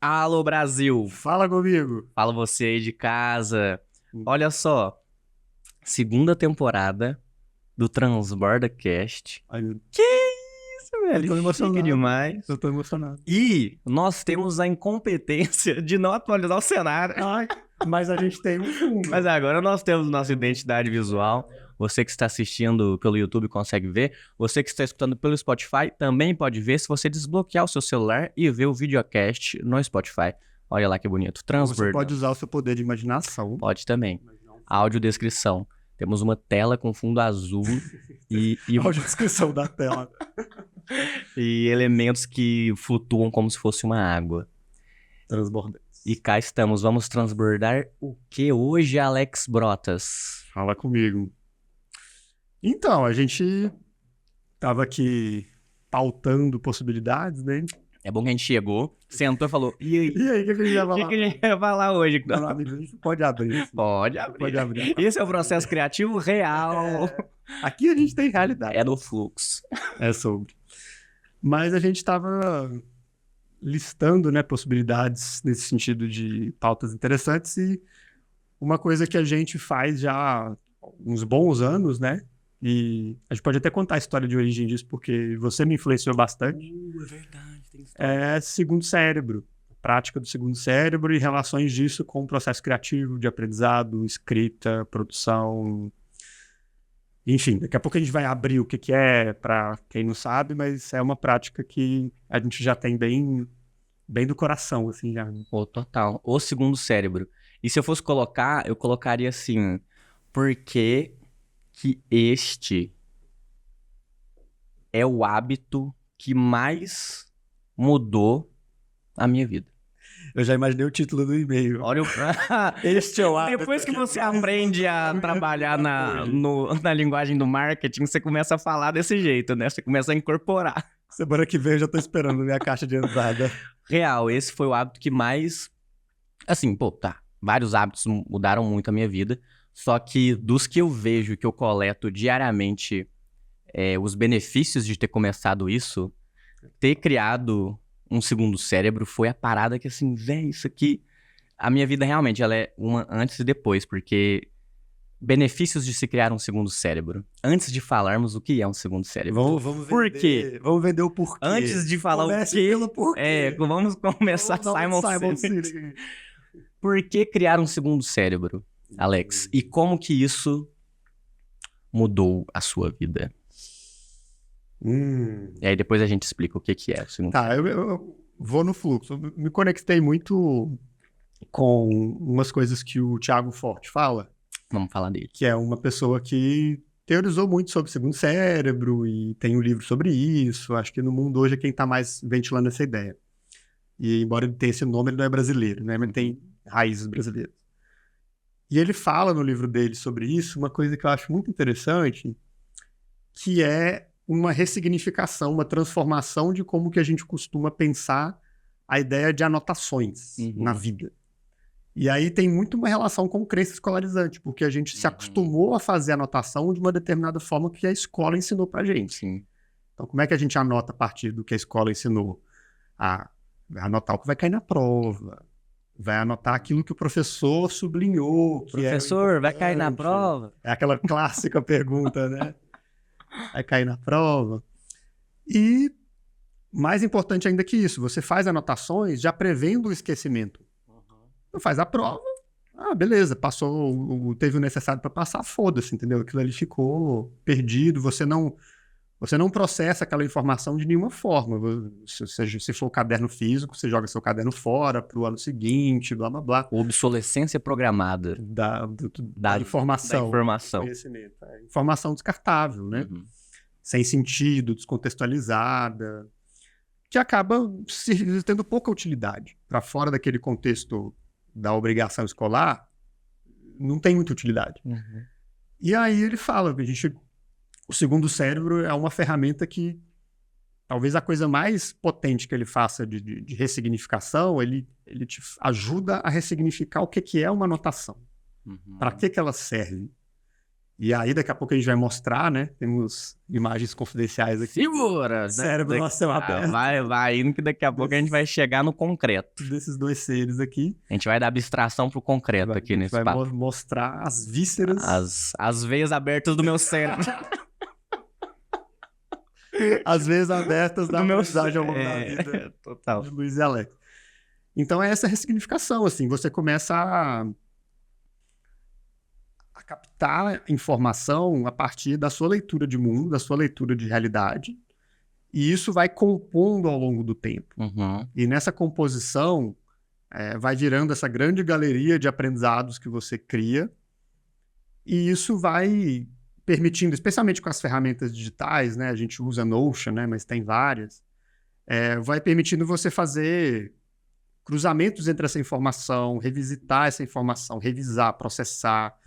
Alô, Brasil! Fala comigo! Fala você aí de casa. Olha só, segunda temporada do Transborda Cast. Ai, meu... Que isso, velho? Eu tô emocionado. Chique demais. Eu tô emocionado. E nós temos a incompetência de não atualizar o cenário. Ai, mas a gente tem um fundo. Mas agora nós temos nossa identidade visual. Você que está assistindo pelo YouTube consegue ver. Você que está escutando pelo Spotify também pode ver se você desbloquear o seu celular e ver o videocast no Spotify. Olha lá que bonito. Transborda. Você pode usar o seu poder de imaginação. Pode também. Audiodescrição. Temos uma tela com fundo azul e Audiodescrição da tela. e elementos que flutuam como se fosse uma água. Transbordante. E cá estamos. Vamos transbordar o que hoje, Alex Brotas? Fala comigo. Então, a gente tava aqui pautando possibilidades, né? É bom que a gente chegou, sentou e falou: E aí? E aí, o que a gente vai O falar? que a gente vai falar hoje? Não, amigo, a gente pode abrir. Pode abrir. Pode abrir. Esse é o processo criativo real. Aqui a gente tem realidade. É no fluxo. É sobre. Mas a gente estava listando, né, possibilidades nesse sentido de pautas interessantes e uma coisa que a gente faz já há uns bons anos, né? E a gente pode até contar a história de origem disso, porque você me influenciou bastante. É verdade. Tem história. É segundo cérebro. Prática do segundo cérebro e relações disso com o processo criativo, de aprendizado, escrita, produção. Enfim, daqui a pouco a gente vai abrir o que é, para quem não sabe, mas é uma prática que a gente já tem bem do coração, assim, já. Pô, total. O segundo cérebro. E se eu fosse colocar, eu colocaria assim: por que este é o hábito que mais mudou a minha vida? Eu já imaginei o título do e-mail. Olha o... Este é o hábito. Depois que você aprende a trabalhar na linguagem do marketing, você começa a falar desse jeito, né? Você começa a incorporar. Semana que vem eu já tô esperando minha caixa de entrada. Real, esse foi o hábito que mais... Assim, pô, tá. Vários hábitos mudaram muito a minha vida. Só que dos que eu vejo, que eu coleto diariamente, os benefícios de ter começado isso, ter criado um segundo cérebro foi a parada que, assim, velho, isso aqui... A minha vida realmente, ela é uma antes e depois, porque benefícios de se criar um segundo cérebro. Antes de falarmos o que é um segundo cérebro. Vamos Por vender, quê? Vamos vender o porquê. Antes de falar Comece o quê, pelo porquê. vamos começar Vamos dar Simon um Sinek. Sinek. Por que criar um segundo cérebro, Alex? E como que isso mudou a sua vida? E aí depois a gente explica o que é o segundo Tá, eu vou no fluxo. Eu me conectei muito com umas coisas que o Thiago Forte fala, Vamos falar dele. que é uma pessoa que teorizou muito sobre o segundo cérebro e tem um livro sobre isso. Acho que no mundo hoje é quem está mais ventilando essa ideia. E embora ele tenha esse nome, ele não é brasileiro, né? Mas tem raízes brasileiras. E ele fala no livro dele sobre isso, uma coisa que eu acho muito interessante, que é uma ressignificação, uma transformação de como que a gente costuma pensar a ideia de anotações na vida. E aí tem muito uma relação com crença escolarizante, porque a gente se acostumou a fazer anotação de uma determinada forma que a escola ensinou pra gente. Sim. Então, como é que a gente anota a partir do que a escola ensinou? Vai anotar o que vai cair na prova, vai anotar aquilo que o professor sublinhou. Que Professor, vai cair na prova? É aquela clássica pergunta, né? Vai cair na prova. E, mais importante ainda que isso, você faz anotações já prevendo o esquecimento. Você faz a prova, beleza, passou, teve o necessário para passar, foda-se, entendeu? Aquilo ali ficou perdido, você não processa aquela informação de nenhuma forma. Se for o caderno físico, você joga seu caderno fora para o ano seguinte, blá, blá, blá. Obsolescência programada. Da informação. Da informação. Conhecimento. Informação descartável, né? Sem sentido, descontextualizada, que acaba tendo pouca utilidade. Para fora daquele contexto da obrigação escolar, não tem muita utilidade. E aí ele fala que o segundo cérebro é uma ferramenta que talvez a coisa mais potente que ele faça de ressignificação, ele te ajuda a ressignificar o que é uma anotação. Para que ela serve? E aí, daqui a pouco a gente vai mostrar, né? Temos imagens confidenciais aqui. Segura! O cérebro nosso céu aberto. Vai indo que daqui a pouco a gente vai chegar no concreto. Desses dois seres aqui. A gente vai dar abstração pro concreto aqui nesse vai papo. Mostrar as vísceras. As veias abertas do meu cérebro. As veias abertas da aprendizagem ao longo da vida. Total. De Luiz e Alex. Então, é essa ressignificação, assim. Você começa a captar informação a partir da sua leitura de mundo, da sua leitura de realidade. E isso vai compondo ao longo do tempo. Uhum. E nessa composição, vai virando essa grande galeria de aprendizados que você cria. E isso vai permitindo, especialmente com as ferramentas digitais, né? A gente usa Notion, né? Mas tem várias. Vai permitindo você fazer cruzamentos entre essa informação, revisitar essa informação, revisar, processar.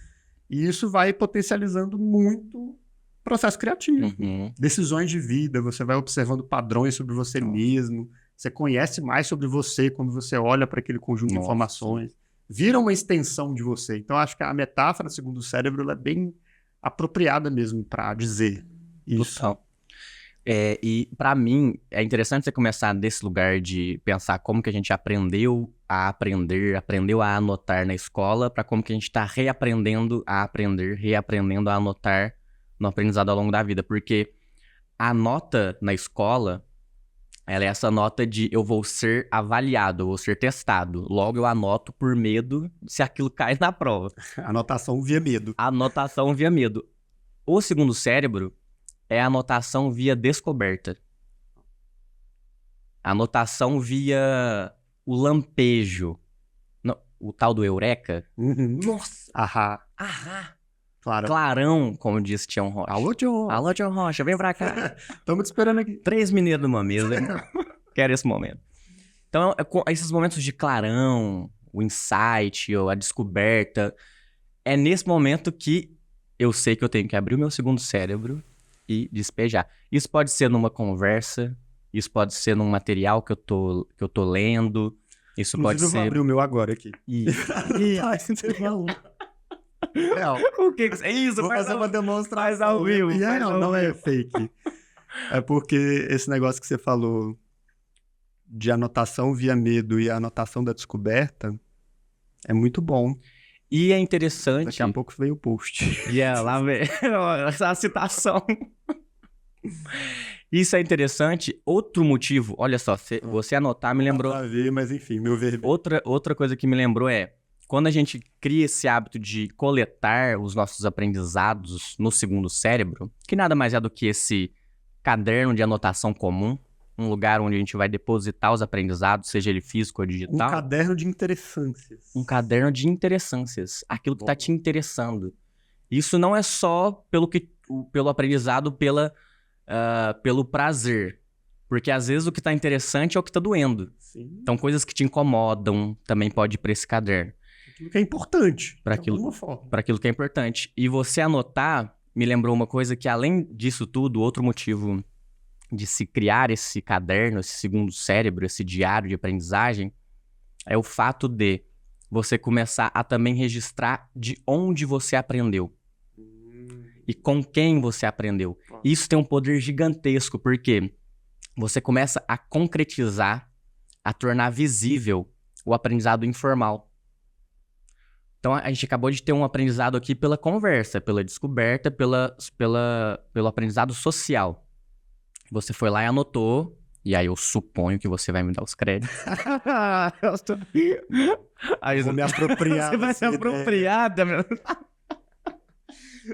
E isso vai potencializando muito o processo criativo. Uhum. Decisões de vida, você vai observando padrões sobre você mesmo, você conhece mais sobre você quando você olha para aquele conjunto de informações. Vira uma extensão de você. Então, acho que a metáfora, segundo o cérebro, ela é bem apropriada mesmo para dizer isso. Total. E para mim, é interessante você começar desse lugar de pensar como que a gente aprendeu a aprender, aprendeu a anotar na escola, para como que a gente está reaprendendo a aprender, reaprendendo a anotar no aprendizado ao longo da vida. Porque a nota na escola, ela é essa nota de eu vou ser avaliado, eu vou ser testado. Logo eu anoto por medo se aquilo cai na prova. Anotação via medo. Anotação via medo. O segundo cérebro é a anotação via descoberta. Anotação via o lampejo. Não, o tal do eureka. Uhum. Nossa! Ahá. Claro. Clarão, como disse Tião Rocha. Alô, Tião. Alô, Tião Rocha, vem pra cá. Estamos te esperando aqui. 3 mineiros numa mesa. Quero esse momento. Então, esses momentos de clarão, o insight, ou a descoberta, é nesse momento que eu sei que eu tenho que abrir o meu segundo cérebro e despejar. Isso pode ser numa conversa, isso pode ser num material que eu tô lendo, isso Inclusive, pode ser... eu vou abrir o meu agora aqui. Você falou. O que é isso? Vou fazer uma demonstração. Faz ao vivo. E não é fake. É porque esse negócio que você falou de anotação via medo e a anotação da descoberta é muito bom. E é interessante... Daqui a pouco veio o post. Lá vem essa citação. Isso é interessante. Outro motivo, olha só, você anotar me lembrou... Nada a ver, mas enfim, meu verbo. Outra coisa que me lembrou é, quando a gente cria esse hábito de coletar os nossos aprendizados no segundo cérebro, que nada mais é do que esse caderno de anotação comum, um lugar onde a gente vai depositar os aprendizados, seja ele físico ou digital. Um caderno de interessâncias. Um caderno de interessâncias. Aquilo que está te interessando. Isso não é só pelo aprendizado, pelo prazer. Porque às vezes o que está interessante é o que está doendo. Sim. Então coisas que te incomodam também pode ir para esse caderno. Aquilo que é importante. Para aquilo que é importante. E você anotar, me lembrou uma coisa que além disso tudo, outro motivo de se criar esse caderno, esse segundo cérebro, esse diário de aprendizagem, é o fato de você começar a também registrar de onde você aprendeu. E com quem você aprendeu. Isso tem um poder gigantesco, porque você começa a concretizar, a tornar visível o aprendizado informal. Então, a gente acabou de ter um aprendizado aqui pela conversa, pela descoberta, pelo aprendizado social. Você foi lá e anotou, e aí eu suponho que você vai me dar os créditos. Aí vou me apropriar. Você vai se apropriar, meu.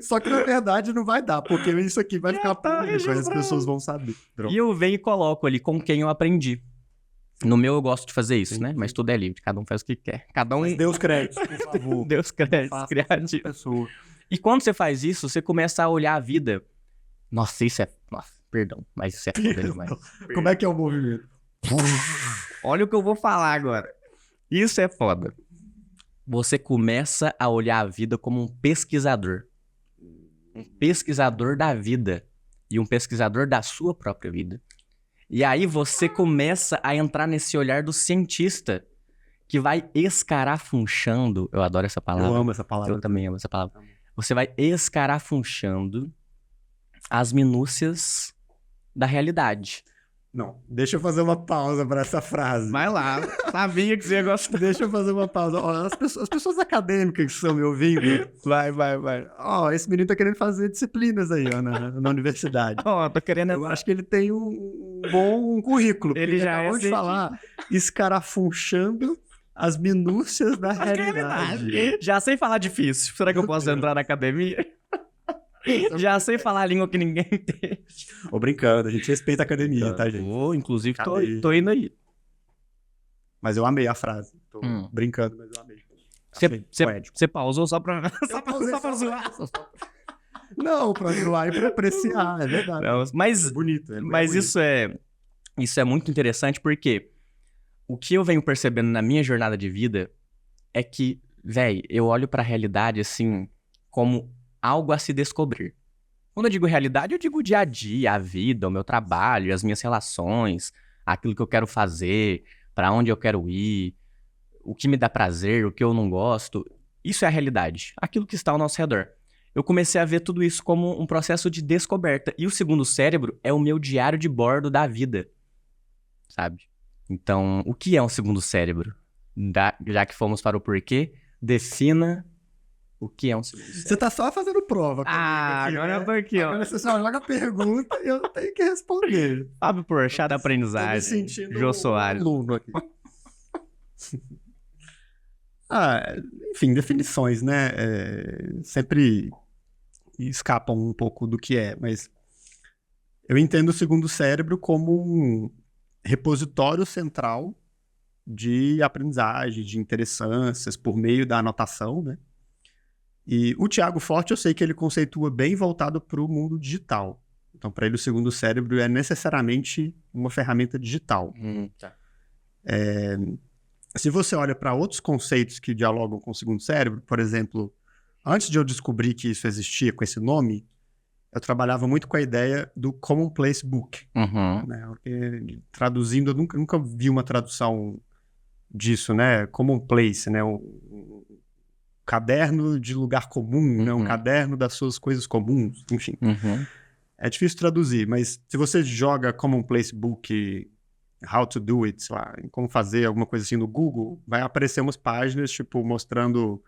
Só que na verdade não vai dar, porque isso aqui vai ficar público, as pessoas vão saber. E eu venho e coloco ali com quem eu aprendi. No meu eu gosto de fazer isso, né? Mas tudo é livre, cada um faz o que quer. Cada um... Mas dê os créditos, por favor. Dê os créditos criativos. E quando você faz isso, você começa a olhar a vida. Nossa, isso é... Nossa, perdão, mas isso é foda demais. Como é que é o movimento? Olha o que eu vou falar agora. Isso é foda. Você começa a olhar a vida como um pesquisador. Um pesquisador da vida. E um pesquisador da sua própria vida. E aí você começa a entrar nesse olhar do cientista, que vai escarafunchando. Eu adoro essa palavra. Eu amo essa palavra. Eu também amo essa palavra. você vai escarafunchando as minúcias da realidade. Não, deixa eu fazer uma pausa para essa frase. Vai lá, sabia que você ia gostar. Deixa eu fazer uma pausa. Ó, as pessoas acadêmicas que estão me ouvindo. Vai. Ó, esse menino tá querendo fazer disciplinas aí, ó, na universidade. Ó, tô querendo... Eu acho que ele tem um bom currículo. Ele já acabou de falar escarafunchando as minúcias da realidade. Já sei falar difícil. Será que eu posso entrar na academia? Já sei falar a língua que ninguém entende. Ô, brincando, a gente respeita a academia, tá, gente? Inclusive, tô indo aí. Mas eu amei a frase. Tô brincando, mas eu amei. Você pausou só pra zoar? Não, pra zoar e pra apreciar, é verdade. Não, mas é bonito. Mas bonito. isso é muito interessante porque o que eu venho percebendo na minha jornada de vida é que, véi, eu olho pra realidade assim como algo a se descobrir. Quando eu digo realidade, eu digo o dia a dia, a vida, o meu trabalho, as minhas relações, aquilo que eu quero fazer, pra onde eu quero ir, o que me dá prazer, o que eu não gosto. Isso é a realidade, aquilo que está ao nosso redor. Eu comecei a ver tudo isso como um processo de descoberta. E o segundo cérebro é o meu diário de bordo da vida, sabe? Então, o que é um segundo cérebro? Já que fomos para o porquê, defina o que é um segundo cérebro. Você tá só fazendo prova. Agora é porque, ó. Agora você só joga a pergunta e eu tenho que responder. Fábio Porchat da aprendizagem. Jô Soares. Aluno aqui. Enfim, definições, né? Sempre escapam um pouco do que é, mas eu entendo o segundo cérebro como um repositório central de aprendizagem, de interessâncias por meio da anotação, né? E o Thiago Forte, eu sei que ele conceitua bem voltado para o mundo digital. Então, para ele, o segundo cérebro é necessariamente uma ferramenta digital. Tá. Se você olha para outros conceitos que dialogam com o segundo cérebro, por exemplo, antes de eu descobrir que isso existia com esse nome, eu trabalhava muito com a ideia do Commonplace Book. Né? Porque, traduzindo, eu nunca vi uma tradução disso, né? Commonplace, né? Um caderno de lugar comum, né? Um caderno das suas coisas comuns, enfim. É difícil traduzir, mas se você joga Commonplace Book, How to do it, sei lá, como fazer alguma coisa assim no Google, vai aparecer umas páginas, tipo, mostrando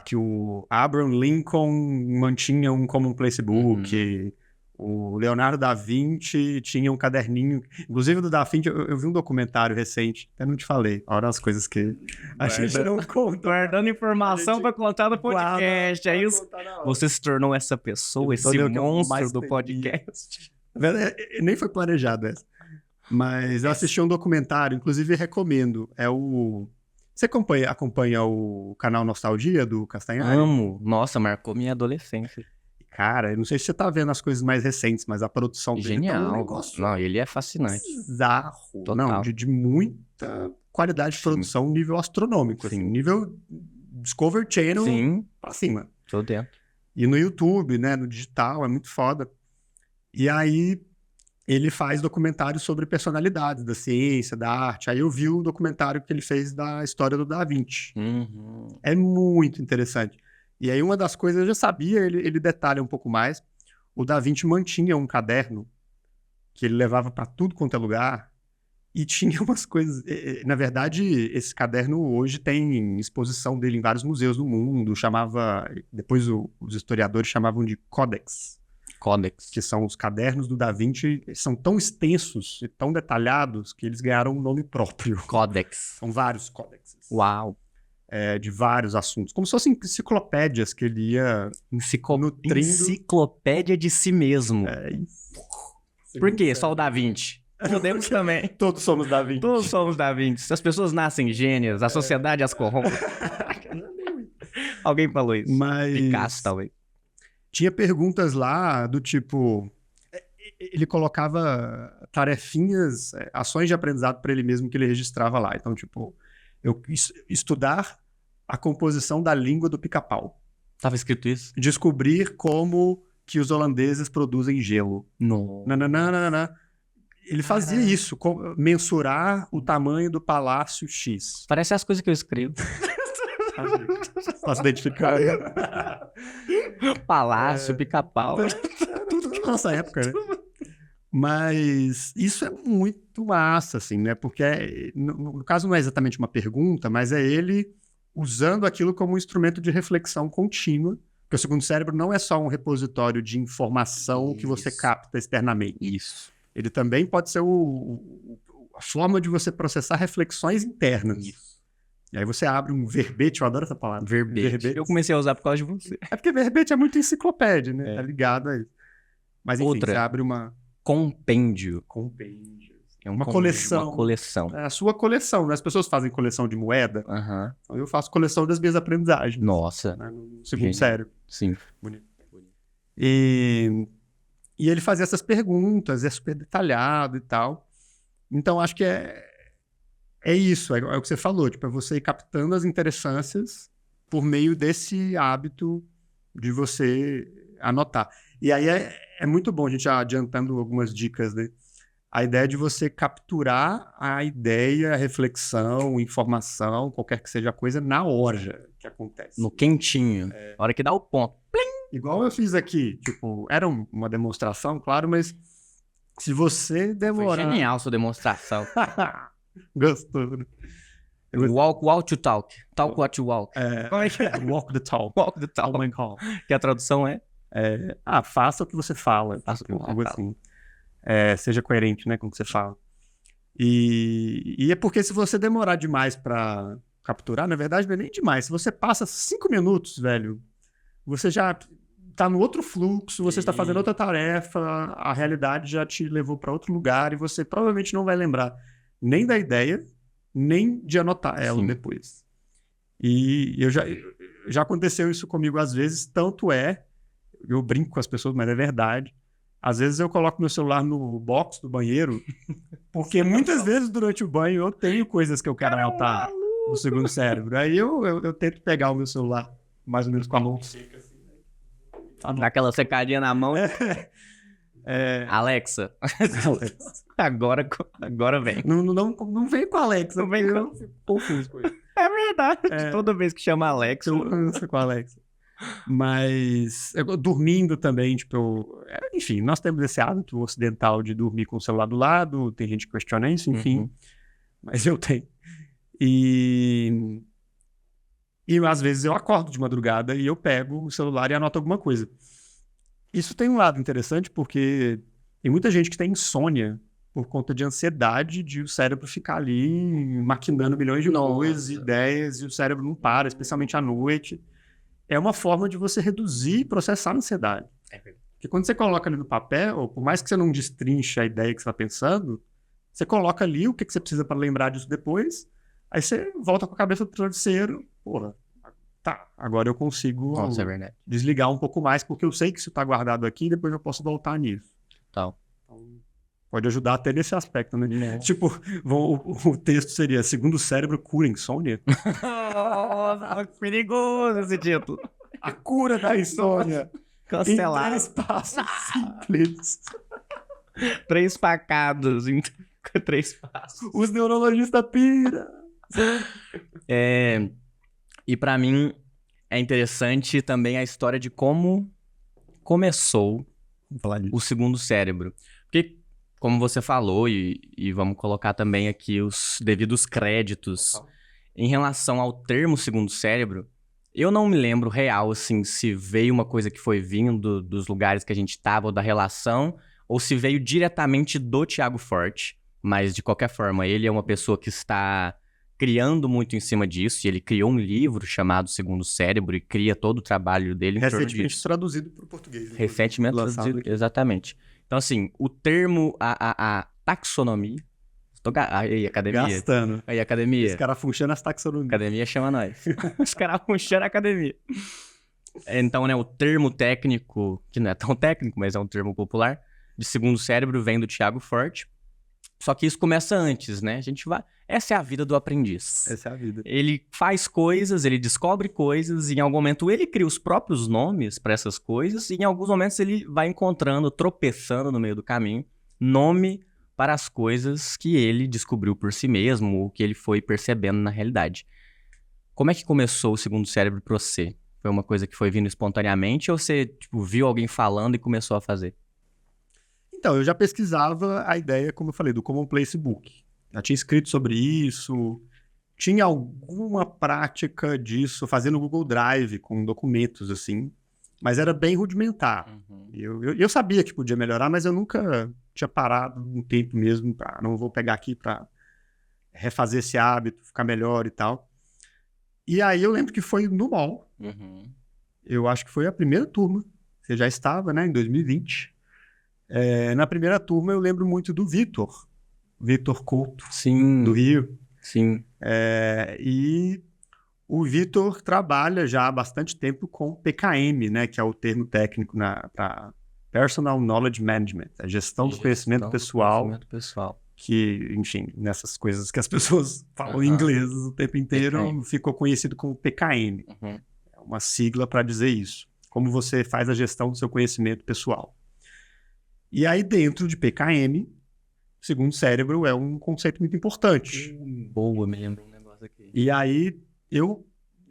que o Abraham Lincoln mantinha um Commonplace Book, o Leonardo da Vinci tinha um caderninho. Inclusive, do da Vinci, eu vi um documentário recente, até não te falei. Olha as coisas que a gente não conta. Guardando informação pra contar no podcast. É isso. Você se tornou essa pessoa, esse monstro do podcast. Nem foi planejado essa. Mas eu assisti um documentário, inclusive recomendo. Você acompanha o canal Nostalgia do Castanhari? Amo. Nossa, marcou minha adolescência. Cara, eu não sei se você tá vendo as coisas mais recentes, mas a produção dele genial. tá um negócio não, ele é fascinante. Bizarro. Total. Não, de muita qualidade de produção, nível astronômico. Assim, nível Discovery Channel pra cima. Tô dentro. E no YouTube, né, no digital, é muito foda. E aí ele faz documentários sobre personalidades da ciência, da arte. Aí eu vi o documentário que ele fez da história do Da Vinci. É muito interessante. E aí uma das coisas eu já sabia, ele detalha um pouco mais. O Da Vinci mantinha um caderno que ele levava para tudo quanto é lugar e tinha umas coisas... Na verdade, esse caderno hoje tem exposição dele em vários museus do mundo. Depois os historiadores chamavam de Codex. Que são os cadernos do Da Vinci, são tão extensos e tão detalhados que eles ganharam um nome próprio. Codex. São vários códexes. Uau. De vários assuntos. Como se fossem enciclopédias que ele ia nutrindo. Enciclopédia de si mesmo. Isso. Por quê? Só o Da Vinci? Podemos também. Todos somos Da Vinci. Todos somos Da Vinci. Se as pessoas nascem gênias, a sociedade as corrompe. Alguém falou isso. Picasso, talvez. Tinha perguntas lá do tipo... Ele colocava tarefinhas, ações de aprendizado para ele mesmo que ele registrava lá. Então, tipo, estudar a composição da língua do pica-pau. Tava escrito isso? Descobrir como que os holandeses produzem gelo. Não. Ele fazia isso, mensurar o tamanho do Palácio X. Parece as coisas que eu escrevo. Posso identificar. Palácio, Pica-Pau. Tudo da nossa época, né? Mas isso é muito massa, assim, né? Porque, no caso, não é exatamente uma pergunta, mas é ele usando aquilo como um instrumento de reflexão contínua, porque o segundo cérebro não é só um repositório de informação que você capta externamente. Isso. Ele também pode ser a forma de você processar reflexões internas. Isso. E aí você abre um verbete, eu adoro essa palavra. Verbete. Eu comecei a usar por causa de você. É porque verbete é muito enciclopédia, né? Tá ligado a isso. Mas enfim, Outra. você abre uma... Compêndio. É uma coleção. Uma coleção. É a sua coleção, né? As pessoas fazem coleção de moeda. Uhum. Eu faço coleção das minhas aprendizagens. Nossa. Né? No segundo cérebro. Sim. Bonito. E ele fazia essas perguntas, é super detalhado e tal. Então, acho que é isso, é o que você falou, tipo, é você ir captando as interessâncias por meio desse hábito de você anotar. E aí é muito bom, a gente já adiantando algumas dicas, né? A ideia de você capturar a ideia, a reflexão, informação, qualquer que seja a coisa, na hora que acontece. No quentinho. A hora que dá o ponto. Igual eu fiz aqui, tipo, era uma demonstração, claro, mas se você demorar... Foi genial sua demonstração. Gostou, né? Walk to talk. Talk what you walk. Como é que é? Walk the talk. Walk the talk. Oh my God. Que a tradução é? Faça o que você fala. Faça o que você algo fala. assim. Seja coerente, né, com o que você fala. E é porque se você demorar demais pra capturar, na verdade não é nem demais. Se você passa 5 minutos, velho, você já tá no outro fluxo, você está fazendo outra tarefa, a realidade já te levou para outro lugar e você provavelmente não vai lembrar nem da ideia, nem de anotar ela depois. E já aconteceu isso comigo às vezes, tanto eu brinco com as pessoas, mas é verdade. Às vezes eu coloco meu celular no box do banheiro, porque muitas vezes durante o banho eu tenho coisas que eu quero anotar no segundo cérebro. Aí eu tento pegar o meu celular mais ou menos com a mão seca, assim. Dá aquela secadinha na mão. Alexa. Agora vem. Não vem com a Alexa. Não vem com... Eu fico confuso com isso. É verdade. Toda vez que chama Alexa... Eu canso com a Alexa. Mas dormindo também, tipo... enfim, nós temos esse hábito ocidental de dormir com o celular do lado. Tem gente que questiona isso, enfim. Mas eu tenho. E às vezes eu acordo de madrugada e eu pego o celular e anoto alguma coisa. Isso tem um lado interessante porque tem muita gente que tem insônia por conta de ansiedade de o cérebro ficar ali maquinando milhões de coisas, ideias, e o cérebro não para, especialmente à noite. É uma forma de você reduzir e processar a ansiedade. Porque quando você coloca ali no papel, por mais que você não destrinche a ideia que você está pensando, você coloca ali o que você precisa para lembrar disso depois, aí você volta com a cabeça do travesseiro, porra, tá, agora eu consigo desligar um pouco mais, porque eu sei que isso está guardado aqui e depois eu posso voltar nisso. Então, pode ajudar até nesse aspecto, né? Tipo, o texto seria: segundo o cérebro, cura insônia. Nossa, perigoso esse título. A cura da insônia. Cancelar. Em 3 passos simples. 3 facados em 3 passos. Os neurologistas piram. E pra mim é interessante também a história de como começou o segundo cérebro. Porque, como você falou, e vamos colocar também aqui os devidos créditos, em relação ao termo segundo cérebro, eu não me lembro real, assim, se veio uma coisa que foi vindo dos lugares que a gente estava ou da relação, ou se veio diretamente do Tiago Forte. Mas, de qualquer forma, ele é uma pessoa que está criando muito em cima disso, e ele criou um livro chamado Segundo Cérebro e cria todo o trabalho dele em torno disso. Recentemente traduzido para o português. Recentemente traduzido, exatamente. Então, assim, o termo, a taxonomia... Aí, academia. Gastando. Aí, academia. Os caras funcionam as taxonomias. Academia chama nós. Os caras funcionam a academia. Então, né, o termo técnico, que não é tão técnico, mas é um termo popular, de segundo cérebro, vem do Tiago Forte. Só que isso começa antes, né? A gente vai... Essa é a vida do aprendiz. Essa é a vida. Ele faz coisas, ele descobre coisas, e em algum momento ele cria os próprios nomes para essas coisas, e em alguns momentos ele vai encontrando, tropeçando no meio do caminho, nome para as coisas que ele descobriu por si mesmo, ou que ele foi percebendo na realidade. Como é que começou o segundo cérebro pra você? Foi uma coisa que foi vindo espontaneamente ou você, tipo, viu alguém falando e começou a fazer? Então, eu já pesquisava a ideia, como eu falei, do Commonplace Book. Já tinha escrito sobre isso, tinha alguma prática disso, fazendo no Google Drive, com documentos, assim, mas era bem rudimentar. Eu sabia que podia melhorar, mas eu nunca tinha parado um tempo mesmo para não vou pegar aqui para refazer esse hábito, ficar melhor e tal. E aí eu lembro que foi no mall. Eu acho que foi a primeira turma. Você já estava, né, em 2020. Na primeira turma eu lembro muito do Vitor Couto, Sim, do Rio. sim. E o Vitor trabalha já há bastante tempo com PKM, né, que é o termo técnico para Personal Knowledge Management, a gestão do conhecimento pessoal, que, enfim, nessas coisas que as pessoas falam em inglês o tempo inteiro, PKM. ficou conhecido como PKM. É uma sigla para dizer isso. Como você faz a gestão do seu conhecimento pessoal. E aí, dentro de PKM, segundo cérebro é um conceito muito importante. Boa, me lembro um negócio aqui. E aí, eu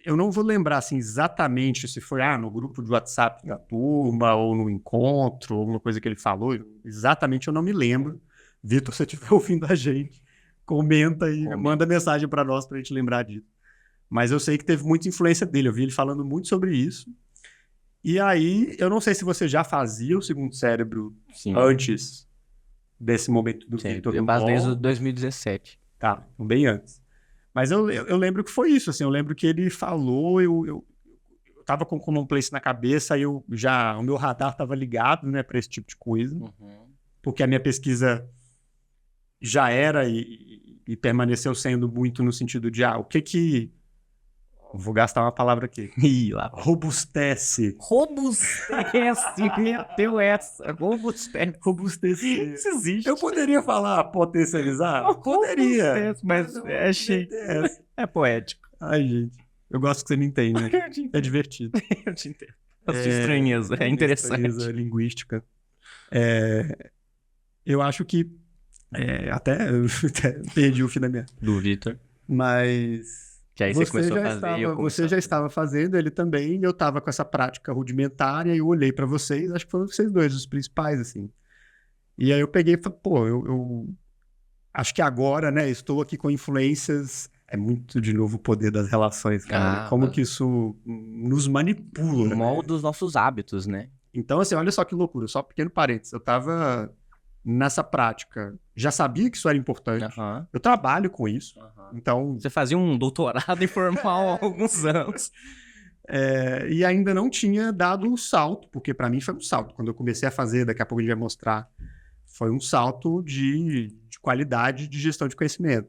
não vou lembrar assim, exatamente se foi no grupo de WhatsApp da turma, ou no encontro, ou alguma coisa que ele falou. Exatamente eu não me lembro. Vitor, se você estiver ouvindo a gente, comenta e manda mensagem para nós para a gente lembrar disso. Mas eu sei que teve muita influência dele. Eu vi ele falando muito sobre isso. E aí, eu não sei se você já fazia o segundo cérebro antes desse momento do Vitor. Eu faço desde 2017. Tá, bem antes. Mas eu lembro que foi isso, assim, eu lembro que ele falou, eu tava com o Commonplace na cabeça, aí o meu radar tava ligado, né, para esse tipo de coisa, porque a minha pesquisa já era e permaneceu sendo muito no sentido de, o que vou gastar uma palavra aqui. Ih, lá. Robustece. Meteu essa. Robustece. Isso existe. Eu poderia falar potencializar? Poderia. Mas é chique. É poético. Ai, gente. Eu gosto que você me entende, né? É divertido. Eu te entendo. A sua estranheza. É interessante. Estranheza linguística. Eu acho que até perdi o fim da minha... Do Vitor. Mas... Que aí você começou a fazer. Você já estava fazendo, ele também, e eu estava com essa prática rudimentar, e aí eu olhei para vocês, acho que foram vocês dois, os principais, assim. E aí eu peguei e falei, eu acho que agora, né, estou aqui com influências, é muito, de novo, o poder das relações, cara. Como que isso nos manipula. Molda os nossos hábitos, né? Então, assim, olha só que loucura, só um pequeno parênteses, eu estava nessa prática, já sabia que isso era importante, eu trabalho com isso, então... Você fazia um doutorado informal há alguns anos. E ainda não tinha dado um salto, porque para mim foi um salto. Quando eu comecei a fazer, daqui a pouco a gente vai mostrar, foi um salto de qualidade de gestão de conhecimento.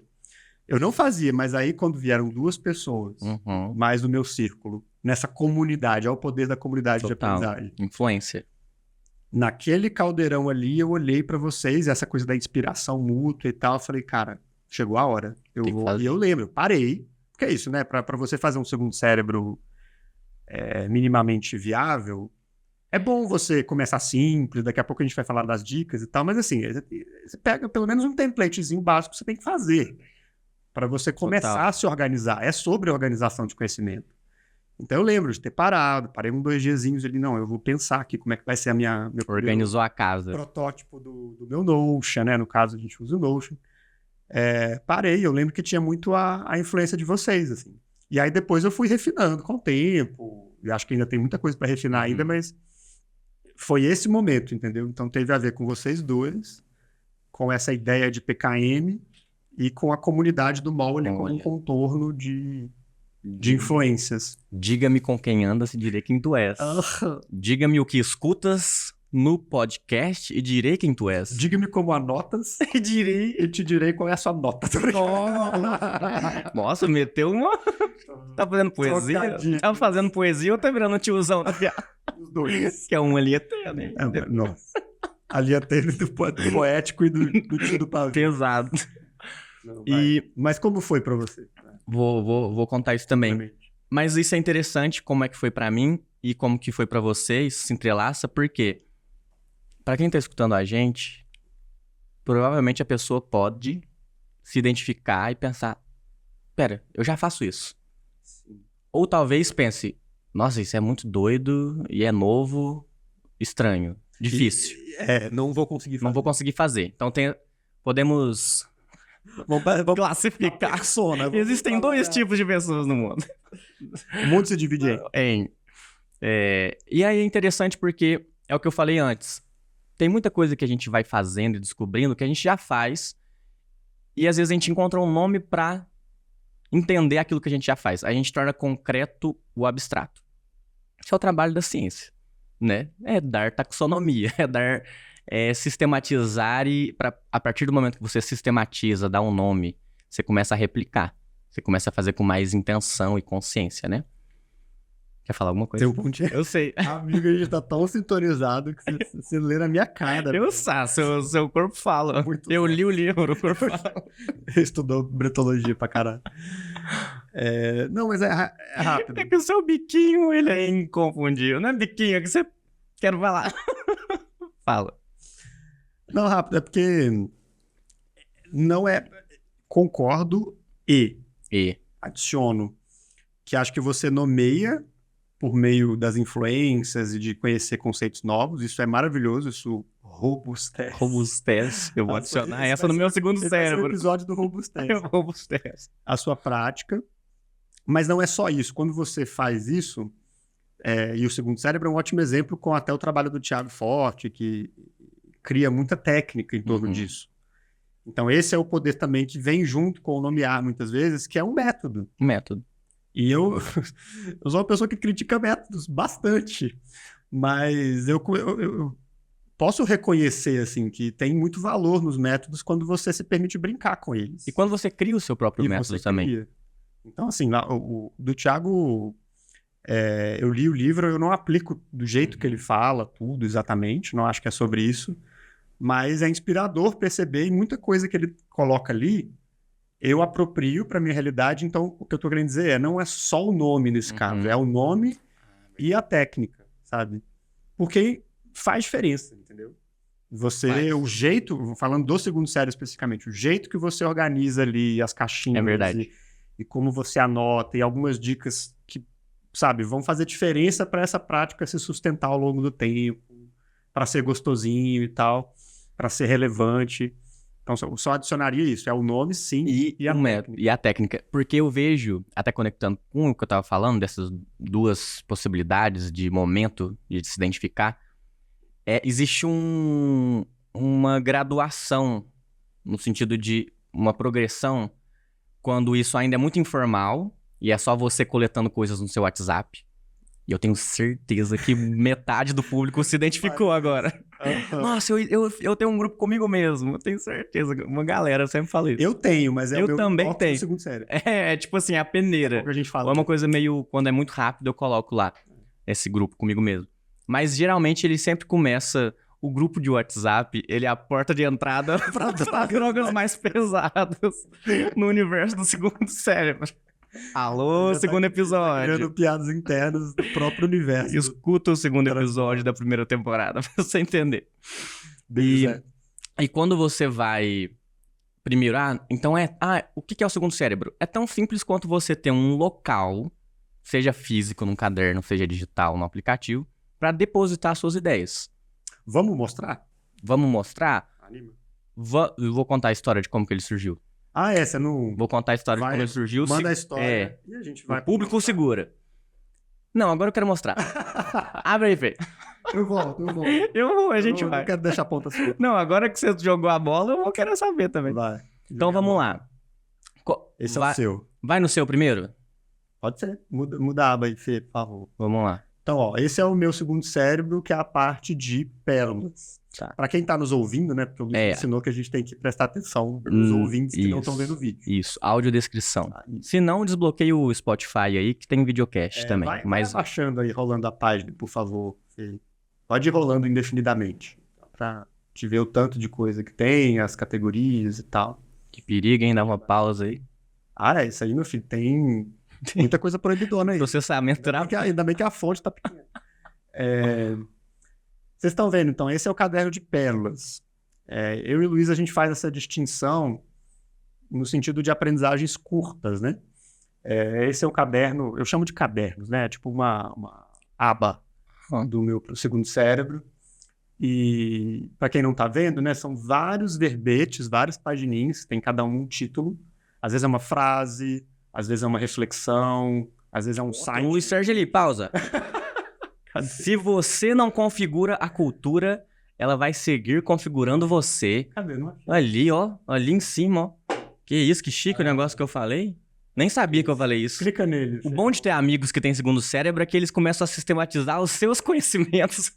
Eu não fazia, mas aí quando vieram duas pessoas, mais do meu círculo, nessa comunidade, ao poder da comunidade de aprendizagem. Influência. Naquele caldeirão ali, eu olhei para vocês, essa coisa da inspiração mútua e tal, eu falei, cara, chegou a hora. E eu lembro, eu parei, porque é isso, né? Para você fazer um segundo cérebro minimamente viável, é bom você começar simples, daqui a pouco a gente vai falar das dicas e tal, mas assim, você pega pelo menos um templatezinho básico que você tem que fazer para você começar a se organizar. É sobre organização de conhecimento. Então eu lembro de ter parei 2 diazinhos ali, não, eu vou pensar aqui como é que vai ser meu Organizou a casa. Protótipo do meu Notion, né? No caso a gente usa o Notion. Parei, eu lembro que tinha muito a influência de vocês, assim. E aí depois eu fui refinando com o tempo, e acho que ainda tem muita coisa para refinar ainda, mas foi esse momento, entendeu? Então teve a ver com vocês dois, com essa ideia de PKM e com a comunidade do MOL ali como um contorno de influências. Diga-me com quem andas e direi quem tu és. Diga-me o que escutas no podcast e direi quem tu és. Diga-me como anotas e te direi qual é a sua nota. Nossa, meteu uma... Tá fazendo poesia? Tá fazendo poesia ou tá virando tiozão da piada? Os dois. Que é um ali até, né? Nossa. Ali até do poético e do tio do pavio. Pesado. Não, mas como foi pra você? Vou contar isso também. Mas isso é interessante, como é que foi pra mim e como que foi pra você, isso se entrelaça, porque pra quem tá escutando a gente, provavelmente a pessoa pode se identificar e pensar, pera, eu já faço isso. Ou talvez pense, nossa, isso é muito doido e é novo, estranho, difícil. Não vou conseguir fazer. Não vou conseguir fazer. Então podemos Vamos classificar. persona. Existem dois tipos de pessoas no mundo. O mundo se divide em. E aí é interessante porque é o que eu falei antes. Tem muita coisa que a gente vai fazendo e descobrindo que a gente já faz e às vezes a gente encontra um nome pra entender aquilo que a gente já faz. A gente torna concreto o abstrato. Isso é o trabalho da ciência, né? É dar taxonomia, sistematizar e a partir do momento que você sistematiza, dá um nome, você começa a replicar. Você começa a fazer com mais intenção e consciência, né? Quer falar alguma coisa? Tem um pontinho. Eu sei. Amigo, a gente tá tão sintonizado que você lê na minha cara. Eu sei, seu corpo fala. Muito eu bom. li o livro, o corpo fala. Estudou bretologia pra caralho. Não, mas é rápido. É que o seu biquinho, ele é inconfundível. Não é biquinho, é que você quer falar. Fala. Não, rápido, é porque não é... Concordo e adiciono que acho que você nomeia por meio das influências e de conhecer conceitos novos. Isso é maravilhoso, isso robustece. Robustece. Eu vou adicionar essa no meu segundo cérebro. Esse é o episódio do robustece. Robustece. A sua prática. Mas não é só isso. Quando você faz isso, e o segundo cérebro é um ótimo exemplo com até o trabalho do Thiago Forte, que cria muita técnica em torno disso. Então esse é o poder também que vem junto com o nomear, muitas vezes, que é um método. Método. E eu sou uma pessoa que critica métodos bastante, mas eu posso reconhecer assim, que tem muito valor nos métodos quando você se permite brincar com eles. E quando você cria o seu próprio método também. Cria. Então, assim, do Thiago, eu li o livro, eu não aplico do jeito que ele fala, tudo exatamente, não acho que é sobre isso, mas é inspirador perceber e muita coisa que ele coloca ali, eu aproprio para minha realidade. Então, o que eu estou querendo dizer não é só o nome nesse caso, é o nome e a técnica, sabe? Porque faz diferença, entendeu? O jeito, falando do segundo cérebro especificamente, o jeito que você organiza ali as caixinhas. É verdade. E como você anota, e algumas dicas que, sabe, vão fazer diferença para essa prática se sustentar ao longo do tempo, para ser gostosinho e tal, para ser relevante. Então, só adicionaria isso. É o nome, sim, e a técnica. E a técnica. Porque eu vejo, até conectando com o que eu estava falando, dessas duas possibilidades de momento de se identificar, existe uma graduação, no sentido de uma progressão, quando isso ainda é muito informal, e é só você coletando coisas no seu WhatsApp. E eu tenho certeza que metade do público se identificou agora. Nossa, eu tenho um grupo comigo mesmo. Eu tenho certeza. Uma galera, eu sempre falo isso. Eu tenho, mas eu também tenho. Segundo sério. É tipo assim, a peneira. É que a gente fala. Ou é uma coisa meio... Quando é muito rápido, eu coloco lá esse grupo comigo mesmo. Mas geralmente ele sempre começa... O grupo de WhatsApp, ele é a porta de entrada para drogas mais pesadas no universo do segundo cérebro. Alô, segundo episódio. Criando piadas internas do próprio universo. Escuta o segundo episódio da primeira temporada pra você entender. E quando você vai... Primeiro, então o que é o segundo cérebro? É tão simples quanto você ter um local, seja físico, num caderno, seja digital, no aplicativo, para depositar suas ideias. Vamos mostrar? Vamos mostrar? Anima. Eu vou contar a história de como que ele surgiu. Você não... Vou contar a história de como ele surgiu. Manda a história e a gente vai... O público segura. Não, agora eu quero mostrar. Abre aí, Fê. Eu volto. A gente vai. Eu não quero deixar a ponta sua. Não, agora que você jogou a bola, eu vou querer saber também. Vai. Então vamos lá. Esse é o seu. Vai no seu primeiro? Pode ser. Muda a aba aí, Fê, por favor. Vamos lá. Então, esse é o meu segundo cérebro, que é a parte de pérolas. Tá. Para quem tá nos ouvindo, né? Porque o Luiz ensinou que a gente tem que prestar atenção nos ouvintes que não estão vendo o vídeo. Isso, audiodescrição. Se não, desbloqueia o Spotify aí, que tem videocast também. Vai baixando aí, rolando a página, por favor. Pode ir rolando indefinidamente. Pra te ver o tanto de coisa que tem, as categorias e tal. Que perigo, hein? Dá uma pausa aí. Isso aí, meu filho, tem muita coisa proibidona aí. Processamento Ainda bem que a fonte tá pequena. Vocês estão vendo, então, esse é o caderno de pérolas. Eu e o Luiz, a gente faz essa distinção no sentido de aprendizagens curtas, né? Esse é um caderno, eu chamo de cadernos, né? Tipo uma aba do meu segundo cérebro. E para quem não está vendo, né, são vários verbetes, várias pagininhas, tem cada um título. Às vezes é uma frase, às vezes é uma reflexão, às vezes é um site. Luiz Sérgio ali, pausa. Se você não configura a cultura, ela vai seguir configurando você. Cadê? Não achei. Ali, ó. Ali em cima, ó. Que isso, que chique o negócio que eu falei. Nem sabia que eu falei isso. Clica nele. O bom de ter amigos que têm segundo cérebro é que eles começam a sistematizar os seus conhecimentos.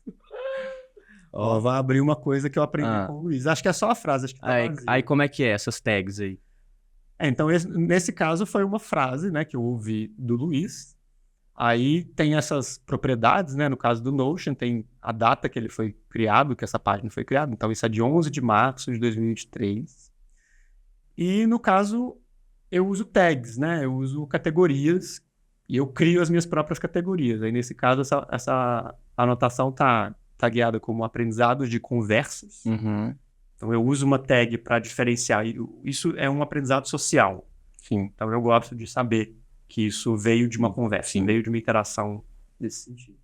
Ó, vai abrir uma coisa que eu aprendi com o Luiz. Acho que é só a frase, acho que tá vazio. Aí como é que é essas tags aí? Então, nesse caso foi uma frase, né, que eu ouvi do Luiz. Aí tem essas propriedades, né? No caso do Notion, tem a data que ele foi criado, que essa página foi criada. Então, isso é de 11 de março de 2023. E, no caso, eu uso tags, né? Eu uso categorias e eu crio as minhas próprias categorias. Aí, nesse caso, essa anotação tá tagueada como aprendizados de conversas. Uhum. Então, eu uso uma tag para diferenciar. Isso é um aprendizado social. Sim. Então, eu gosto de saber que isso veio de uma conversa, Sim. veio de uma interação nesse sentido.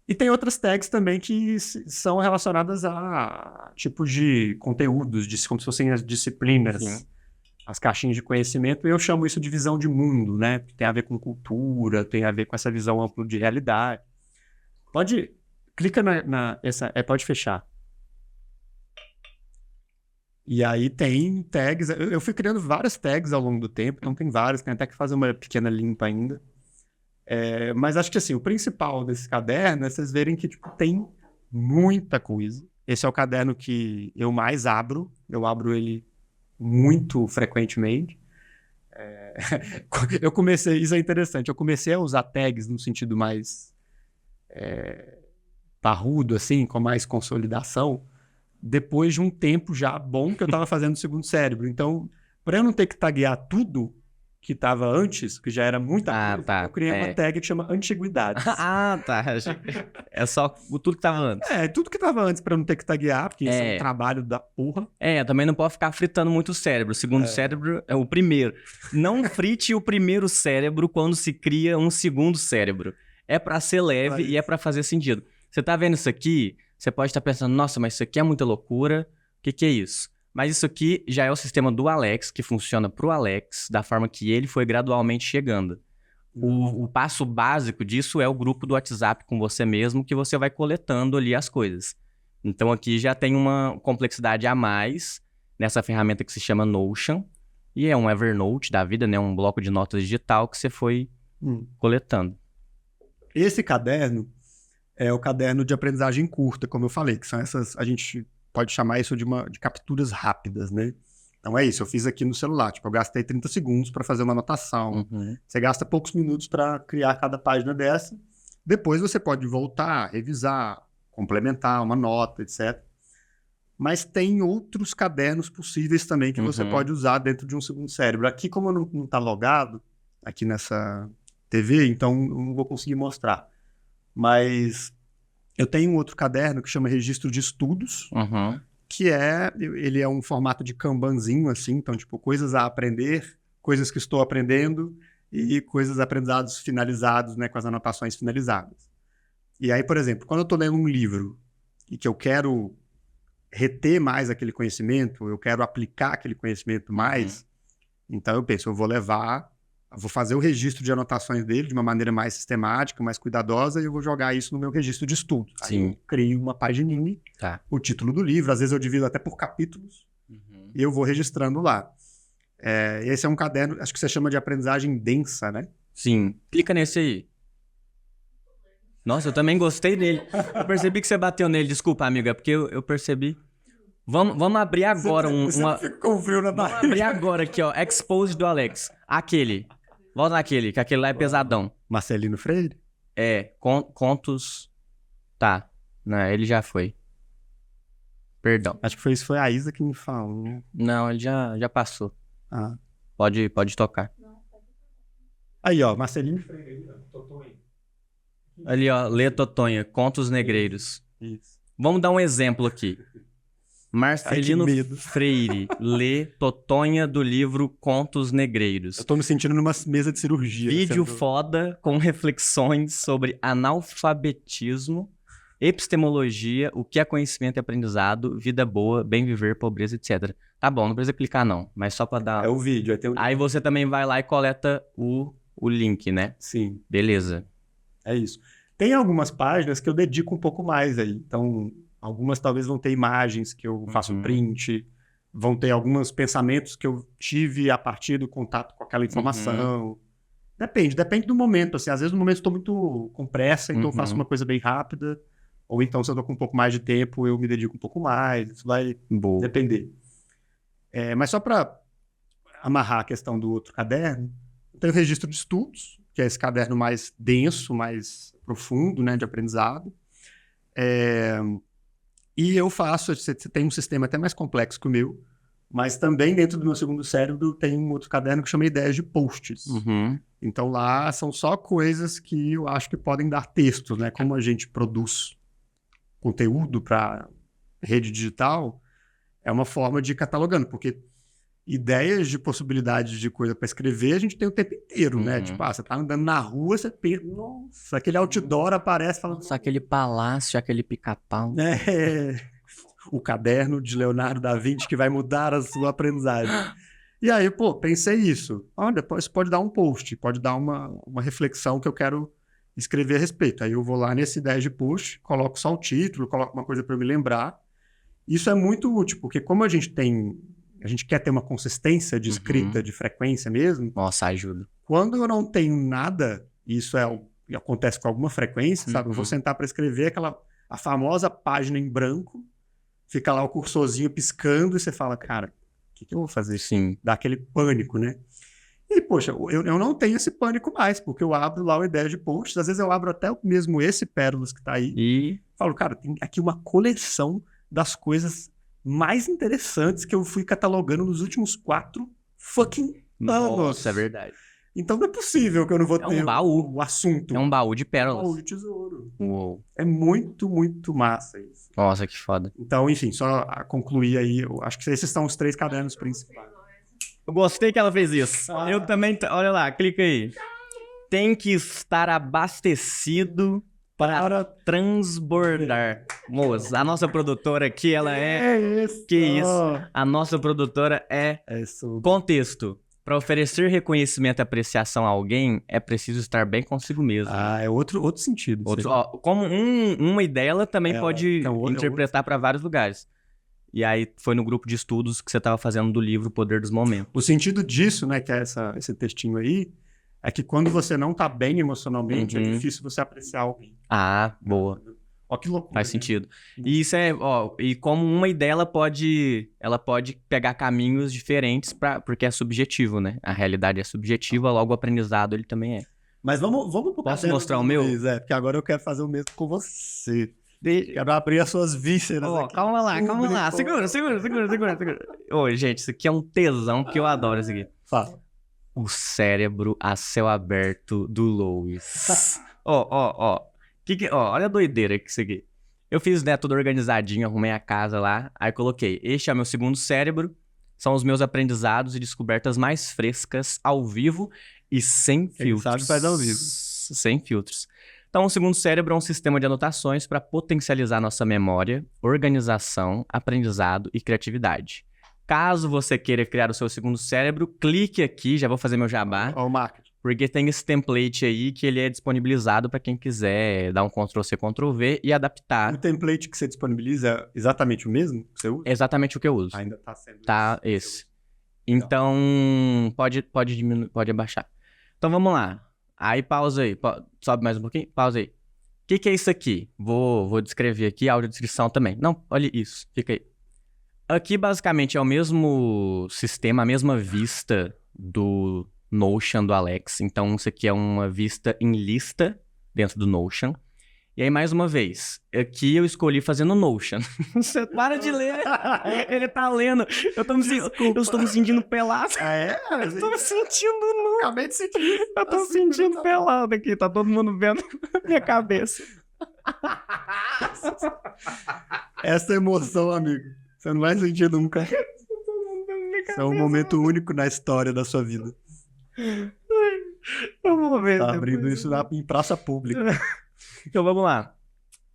E tem outras tags também que são relacionadas a tipos de conteúdos, como se fossem as disciplinas, Sim. as caixinhas de conhecimento, e eu chamo isso de visão de mundo, né? Tem a ver com cultura, tem a ver com essa visão ampla de realidade. Clica pode fechar. E aí tem tags, eu fui criando várias tags ao longo do tempo, então tem várias, tem até que fazer uma pequena limpa ainda. Mas acho que assim, o principal desse caderno é vocês verem que tipo, tem muita coisa. Esse é o caderno que eu mais abro, eu abro ele muito frequentemente. Eu comecei, isso é interessante, eu comecei a usar tags no sentido mais parrudo, assim, com mais consolidação, depois de um tempo já bom que eu estava fazendo o segundo cérebro. Então, para eu não ter que taguear tudo que estava antes, que já era muita coisa, tá. eu criei uma tag que chama Antiguidades. Tá. É só tudo que tava antes. Tudo que estava antes para eu não ter que taguear, porque isso é um trabalho da porra. Também não pode ficar fritando muito o cérebro. O segundo cérebro é o primeiro. Não frite o primeiro cérebro quando se cria um segundo cérebro. É para ser leve e é para fazer sentido. Você tá vendo isso aqui? Você pode estar pensando, nossa, mas isso aqui é muita loucura. O que é isso? Mas isso aqui já é o sistema do Alex, que funciona para o Alex, da forma que ele foi gradualmente chegando. O passo básico disso é o grupo do WhatsApp com você mesmo, que você vai coletando ali as coisas. Então aqui já tem uma complexidade a mais nessa ferramenta que se chama Notion. E é um Evernote da vida, né? Um bloco de notas digital que você foi coletando. Esse caderno é o caderno de aprendizagem curta, como eu falei, que são essas, a gente pode chamar isso de capturas rápidas, né? Então é isso, eu fiz aqui no celular, tipo, eu gastei 30 segundos para fazer uma anotação. Você gasta poucos minutos para criar cada página dessa. Depois você pode voltar, revisar, complementar uma nota, etc. Mas tem outros cadernos possíveis também que você pode usar dentro de um segundo cérebro. Aqui, como eu não tá logado aqui nessa TV, então eu não vou conseguir mostrar. Mas eu tenho um outro caderno que chama Registro de Estudos, que ele é um formato de Kanbanzinho, assim, então, tipo, coisas a aprender, coisas que estou aprendendo e coisas aprendizados finalizados, né, com as anotações finalizadas. E aí, por exemplo, quando eu estou lendo um livro e que eu quero reter mais aquele conhecimento, eu quero aplicar aquele conhecimento mais, então eu penso, eu vou fazer o registro de anotações dele de uma maneira mais sistemática, mais cuidadosa, e eu vou jogar isso no meu registro de estudo. Aí eu crio uma pagininha, o título do livro, às vezes eu divido até por capítulos, e eu vou registrando lá. Esse é um caderno, acho que você chama de aprendizagem densa, né? Sim. Clica nesse aí. Nossa, eu também gostei dele. Eu percebi que você bateu nele, desculpa, amiga, é porque eu percebi. Vamos abrir agora Você fica com frio na barriga. Vamos abrir agora aqui, ó, Exposed do Alex. Aquele. Volta naquele, que aquele lá é pesadão. Marcelino Freire? Contos... Tá, não, ele já foi. Perdão. Acho que foi a Isa que me falou. Não, ele já passou. Ah. Pode tocar. Aí, ó, Marcelino Freire. Totonha. Ali, ó, Lê Totonha, Contos Negreiros. Isso. Vamos dar um exemplo aqui. Marcelino Ai, que medo. Freire lê Totonha do livro Contos Negreiros. Eu tô me sentindo numa mesa de cirurgia. Vídeo sendo- foda com reflexões sobre analfabetismo, epistemologia, o que é conhecimento e aprendizado, vida boa, bem viver, pobreza, etc. Tá bom, não precisa clicar não, mas só pra dar... É o vídeo, aí tem o... Aí você também vai lá e coleta o link, né? Sim, Beleza. é isso. Tem algumas páginas que eu dedico um pouco mais aí. Então, algumas talvez vão ter imagens que eu faço print, vão ter alguns pensamentos que eu tive a partir do contato com aquela informação. Depende do momento, assim. Às vezes no momento eu estou muito com pressa, então eu faço uma coisa bem rápida. Ou então, se eu estou com um pouco mais de tempo, eu me dedico um pouco mais. Isso vai Boa. depender. Mas só para amarrar a questão do outro caderno, eu tenho o registro de estudos, que é esse caderno mais denso, mais profundo, né, de aprendizado. E eu faço, você tem um sistema até mais complexo que o meu, mas também dentro do meu segundo cérebro tem um outro caderno que chama Ideias de Posts. Então lá são só coisas que eu acho que podem dar textos, né? Como a gente produz conteúdo para rede digital, é uma forma de ir catalogando, porque ideias de possibilidades de coisa para escrever a gente tem o tempo inteiro, né? Tipo, você tá andando na rua, você pensa, nossa, aquele outdoor aparece falando... Nossa, aquele palácio, aquele pica-pau. O caderno de Leonardo da Vinci que vai mudar a sua aprendizagem. E aí, pensei isso. Depois pode dar um post, pode dar uma reflexão que eu quero escrever a respeito. Aí eu vou lá nessa ideia de post, coloco só o título, coloco uma coisa para eu me lembrar. Isso é muito útil, porque como a gente quer ter uma consistência de escrita, de frequência mesmo. Nossa, ajuda. Quando eu não tenho nada, e isso acontece com alguma frequência, sabe? Eu vou sentar para escrever a famosa página em branco, fica lá o cursorzinho piscando e você fala, cara, o que eu vou fazer? Sim. Dá aquele pânico, né? E, poxa, eu não tenho esse pânico mais, porque eu abro lá o Ideia de Posts, às vezes eu abro até mesmo esse Pérolas que tá aí, e falo, cara, tem aqui uma coleção das coisas mais interessantes que eu fui catalogando nos últimos 4 fucking anos. Nossa, é verdade. Então não é possível que eu não vou ter um baú. o assunto. É um baú de É um pérolas. baú de tesouro. Uou. É muito, muito massa isso. Nossa, que foda. Então, enfim, só a concluir aí, eu acho que esses são os 3 cadernos principais. Eu gostei que ela fez isso. Eu também... Olha lá, clica aí. Tem que estar abastecido para transbordar. Moça, a nossa produtora aqui, ela é... isso. Que isso? A nossa produtora é... Isso. Contexto. Para oferecer reconhecimento e apreciação a alguém, é preciso estar bem consigo mesmo. É outro sentido. Como uma ideia, ela também pode é interpretar para vários lugares. E aí foi no grupo de estudos que você estava fazendo do livro Poder dos Momentos. O sentido disso, né, que é esse textinho aí, é que quando você não tá bem emocionalmente, é difícil você apreciar alguém. Ah, boa. Ó, que loucura. Faz sentido. E isso e como uma ideia, ela pode pegar caminhos diferentes porque é subjetivo, né? A realidade é subjetiva, logo o aprendizado ele também é. Mas vamos pro Posso mostrar o meu? Porque agora eu quero fazer o mesmo com você. Quero abrir as suas vísceras aqui. Calma lá. Segura. Ô, gente, isso aqui é um tesão que eu adoro isso aqui. Fala. O cérebro a céu aberto do Lois. Olha a doideira que isso aqui. Eu fiz, né, tudo organizadinho, arrumei a casa lá, aí coloquei, este é meu segundo cérebro, são os meus aprendizados e descobertas mais frescas, ao vivo e sem filtros. Sabe, faz ao vivo. Sem filtros. Então, o segundo cérebro é um sistema de anotações para potencializar nossa memória, organização, aprendizado e criatividade. Caso você queira criar o seu segundo cérebro, clique aqui, já vou fazer meu jabá. Ó, o marketing. Porque tem esse template aí que ele é disponibilizado para quem quiser dar um Ctrl+C, Ctrl+V e adaptar. O template que você disponibiliza é exatamente o mesmo que você usa? É exatamente o que eu uso. Ainda tá sendo. Tá, esse. Então, pode diminuir, pode abaixar. Então, vamos lá. Aí, pausa aí. Sobe mais um pouquinho. Pausa aí. O que é isso aqui? Vou descrever aqui, audiodescrição também. Não, olha isso. Fica aí. Aqui, basicamente, é o mesmo sistema, a mesma vista do Notion do Alex. Então, isso aqui é uma vista em lista dentro do Notion. E aí, mais uma vez, aqui eu escolhi fazer no Notion. Você para de ler. Ele tá lendo. Eu estou me sentindo pelado. Eu estou me sentindo nu. Acabei de sentir. Eu tô sentindo pelado aqui. Tá todo mundo vendo minha cabeça. Essa emoção, amigo. Você não vai sentir nunca. Isso é um momento único na história da sua vida. Eu vou ver Tá abrindo depois. isso em praça pública. Então vamos lá.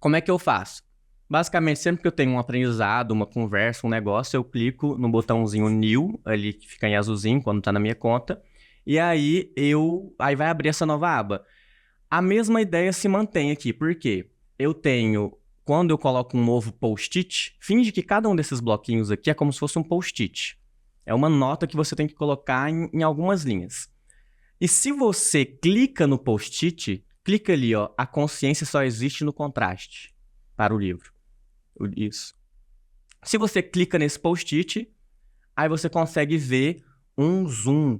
Como é que eu faço? Basicamente, sempre que eu tenho um aprendizado, uma conversa, um negócio, eu clico no botãozinho New, ali que fica em azulzinho quando tá na minha conta, e aí vai abrir essa nova aba. A mesma ideia se mantém aqui, porque eu tenho, quando eu coloco um novo post-it, finge que cada um desses bloquinhos aqui é como se fosse um post-it. É uma nota que você tem que colocar em algumas linhas. E se você clica no post-it, clica ali, ó, a consciência só existe no contraste, para o livro. Isso. Se você clica nesse post-it, aí você consegue ver um zoom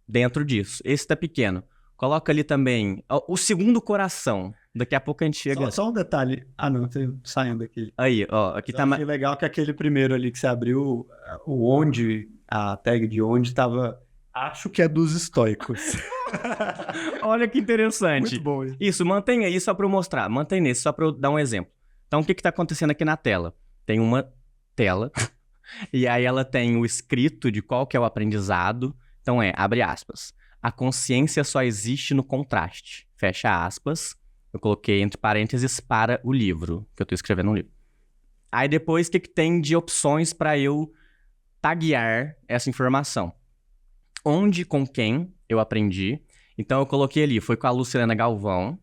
dentro disso. Esse tá pequeno. Coloca ali também o segundo coração. Daqui a pouco a gente chega... Só um detalhe. Ah, não, tô saindo aqui. Aí, ó, aqui Eu tá mais... achei legal que aquele primeiro ali que você abriu, o onde, a tag de onde tava... Acho que é dos estoicos. Olha que interessante. Muito bom. Isso, mantenha aí só para eu mostrar. Mantém nesse, só para eu dar um exemplo. Então, o que está acontecendo aqui na tela? Tem uma tela, e aí ela tem o escrito de qual que é o aprendizado. Então, abre aspas. A consciência só existe no contraste. Fecha aspas. Eu coloquei entre parênteses para o livro, que eu estou escrevendo um livro. Aí depois, o que tem de opções para eu taguear essa informação? Onde, com quem eu aprendi. Então eu coloquei ali, foi com a Lucilena Galvão,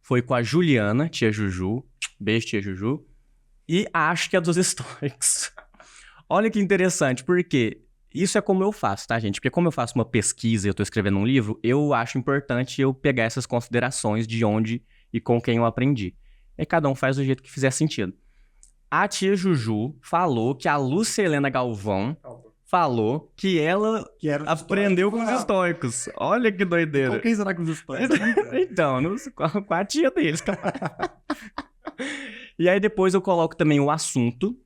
foi com a Juliana, tia Juju, beijo tia Juju, e acho que é dos estoicos. Olha que interessante, porque isso é como eu faço, tá, gente? Porque como eu faço uma pesquisa e eu tô escrevendo um livro, eu acho importante eu pegar essas considerações de onde e com quem eu aprendi. E cada um faz do jeito que fizer sentido. A tia Juju falou que a Lucilena Galvão falou que ela aprendeu com os estoicos. Olha que doideira. Com quem será que os estoicos? Então, com a tia deles. E aí depois eu coloco também o assunto.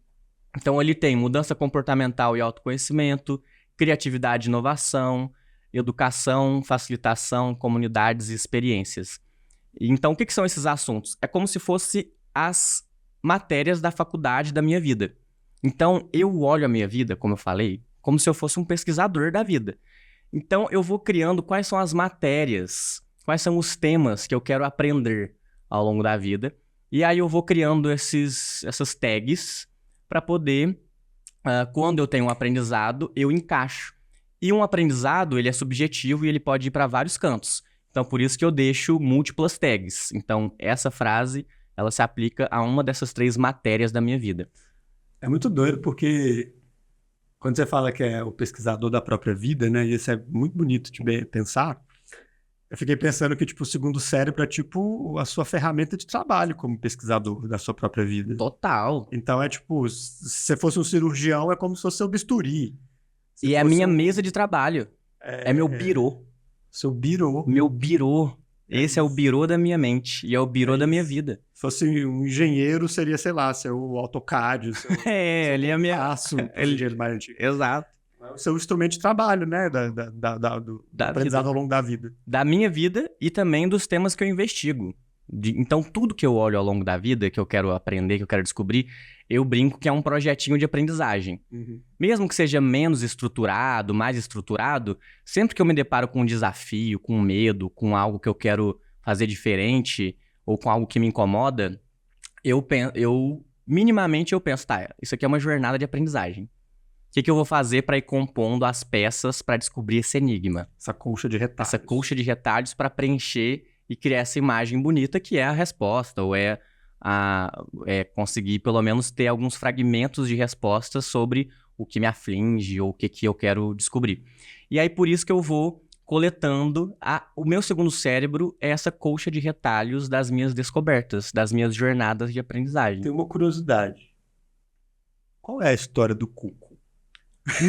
Então ali tem mudança comportamental e autoconhecimento, criatividade e inovação, educação, facilitação, comunidades e experiências. Então o que são esses assuntos? É como se fosse as matérias da faculdade da minha vida. Então eu olho a minha vida, como eu falei, como se eu fosse um pesquisador da vida. Então, eu vou criando quais são as matérias, quais são os temas que eu quero aprender ao longo da vida. E aí eu vou criando essas tags para poder, quando eu tenho um aprendizado, eu encaixo. E um aprendizado, ele é subjetivo e ele pode ir para vários cantos. Então, por isso que eu deixo múltiplas tags. Então, essa frase, ela se aplica a uma dessas 3 matérias da minha vida. É muito doido, porque... Quando você fala que é o pesquisador da própria vida, né? E isso é muito bonito de pensar. Eu fiquei pensando que, tipo, o segundo cérebro é, tipo, a sua ferramenta de trabalho como pesquisador da sua própria vida. Total. Então, é tipo, se você fosse um cirurgião, é como se fosse seu bisturi. E é a minha mesa de trabalho. É meu birô. Seu birô. Meu birô. Esse é o birô da minha mente. E é o birô da minha vida. Se fosse um engenheiro, seria, sei lá, seu AutoCAD, seu... Ele é a minha... engenheiro mais antigo. Exato. O seu instrumento de trabalho, né? Do aprendizado ao longo da vida. Da minha vida e também dos temas que eu investigo. Então, tudo que eu olho ao longo da vida, que eu quero aprender, que eu quero descobrir, eu brinco que é um projetinho de aprendizagem. Uhum. Mesmo que seja menos estruturado, mais estruturado, sempre que eu me deparo com um desafio, com um medo, com algo que eu quero fazer diferente ou com algo que me incomoda, minimamente eu penso, tá, isso aqui é uma jornada de aprendizagem. O que eu vou fazer para ir compondo as peças para descobrir esse enigma? Essa colcha de retalhos. Essa colcha de retalhos para preencher e criar essa imagem bonita que é a resposta, ou é conseguir pelo menos ter alguns fragmentos de respostas sobre o que me aflige ou o que eu quero descobrir. E aí por isso que eu vou coletando, o meu segundo cérebro é essa colcha de retalhos das minhas descobertas, das minhas jornadas de aprendizagem. Tem uma curiosidade. Qual é a história do cuco?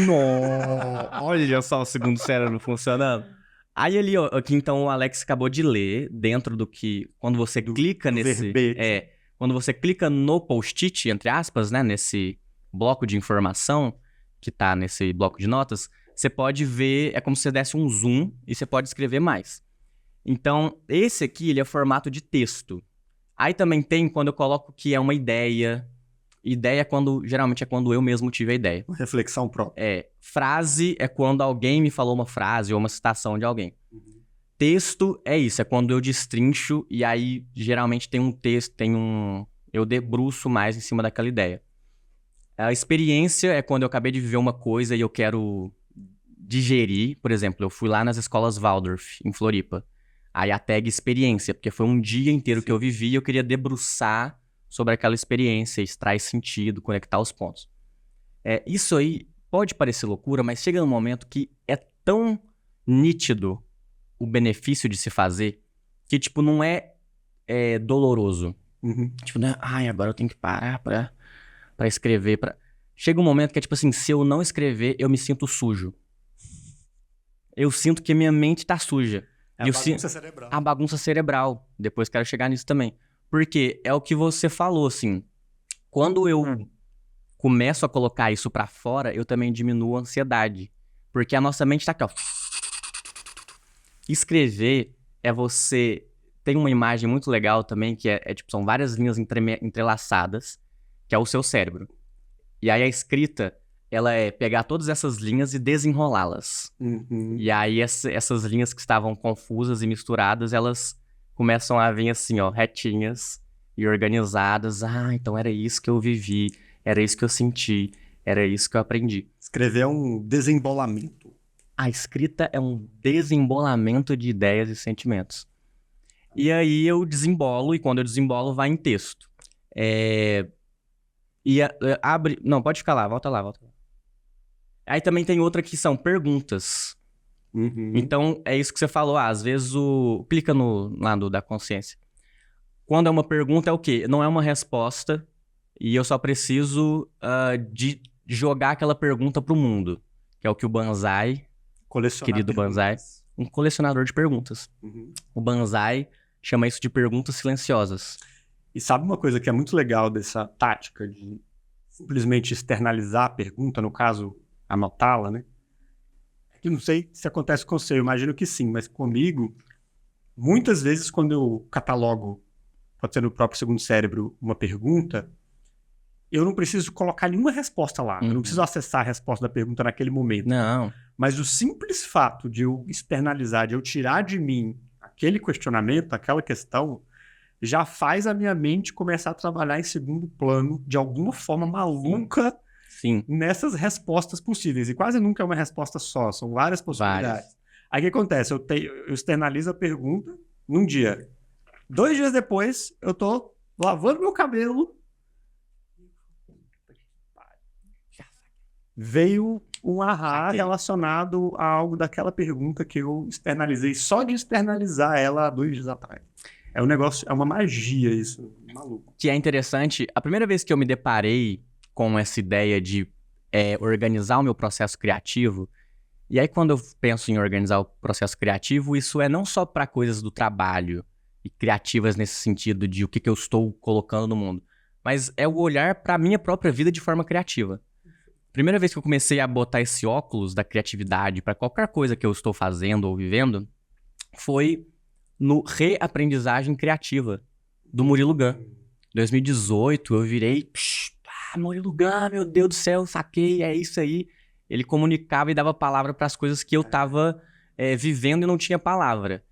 Nossa, olha só o segundo cérebro funcionando. Aí ali, ó, aqui então o Alex acabou de ler, dentro do que, quando você clica nesse... verbete. Quando você clica no post-it, entre aspas, né, nesse bloco de informação, que tá nesse bloco de notas, você pode ver, é como se você desse um zoom e você pode escrever mais. Então, esse aqui, ele é formato de texto. Aí também tem quando eu coloco que é uma ideia, Ideia geralmente é quando eu mesmo tive a ideia. Uma reflexão própria. Frase é quando alguém me falou uma frase ou uma citação de alguém. Texto é isso, é quando eu destrincho e aí geralmente tem um texto, eu debruço mais em cima daquela ideia. A experiência é quando eu acabei de viver uma coisa e eu quero digerir. Por exemplo, eu fui lá nas escolas Waldorf, em Floripa. Aí a tag experiência, porque foi um dia inteiro que eu vivi e eu queria debruçar sobre aquela experiência, extrair sentido, conectar os pontos. Isso aí pode parecer loucura, mas chega num momento que é tão nítido o benefício de se fazer que, tipo, não é doloroso. Tipo, não é, agora eu tenho que parar pra escrever. Chega um momento que é tipo assim, se eu não escrever, eu me sinto sujo. Eu sinto que minha mente tá suja. A bagunça cerebral. A bagunça cerebral. Depois quero chegar nisso também. Porque é o que você falou, assim. Quando eu começo a colocar isso pra fora, eu também diminuo a ansiedade. Porque a nossa mente tá aqui, ó. Escrever é você... Tem uma imagem muito legal também, que tipo, são várias linhas entrelaçadas, que é o seu cérebro. E aí a escrita, ela é pegar todas essas linhas e desenrolá-las. E aí essas linhas que estavam confusas e misturadas, elas começam a vir assim, ó, retinhas e organizadas. Então era isso que eu vivi, era isso que eu senti, era isso que eu aprendi. Escrever é um desembolamento. A escrita é um desembolamento de ideias e sentimentos. E aí eu desembolo, e quando eu desembolo, vai em texto. Abre... Não, pode ficar lá, volta lá. Aí também tem outra que são perguntas. Então, é isso que você falou. Às vezes, clica no lado da consciência. Quando é uma pergunta, é o quê? Não é uma resposta, e eu só preciso de jogar aquela pergunta pro mundo. Que é o que o Banzai, querido Banzai, um colecionador de perguntas. O Banzai chama isso de perguntas silenciosas. E sabe uma coisa que é muito legal dessa tática de simplesmente externalizar a pergunta, no caso, anotá-la, né? Eu não sei se acontece com você, eu imagino que sim, mas comigo, muitas vezes quando eu catalogo, pode ser no próprio segundo cérebro, uma pergunta, eu não preciso colocar nenhuma resposta lá. Eu não preciso acessar a resposta da pergunta naquele momento. Não. Mas o simples fato de eu externalizar, de eu tirar de mim aquele questionamento, aquela questão, já faz a minha mente começar a trabalhar em segundo plano de alguma forma maluca. Sim. Nessas respostas possíveis. E quase nunca é uma resposta só, são várias possibilidades. Aí o que acontece? Eu externalizo a pergunta num dia. 2 dias depois, eu tô lavando meu cabelo. Veio um ahá relacionado a algo daquela pergunta que eu externalizei, só de externalizar ela há 2 dias atrás. É um negócio, é uma magia isso, maluco. Que é interessante, a primeira vez que eu me deparei com essa ideia de organizar o meu processo criativo, e aí quando eu penso em organizar o processo criativo, isso é não só para coisas do trabalho e criativas nesse sentido de o que eu estou colocando no mundo, mas é o olhar para a minha própria vida de forma criativa. Primeira vez que eu comecei a botar esse óculos da criatividade para qualquer coisa que eu estou fazendo ou vivendo, foi no Reaprendizagem Criativa, do Murilo Gun. Em 2018, eu virei... Murilo Gun, meu Deus do céu, saquei, é isso aí. Ele comunicava e dava palavra para as coisas que eu estava vivendo e não tinha palavra.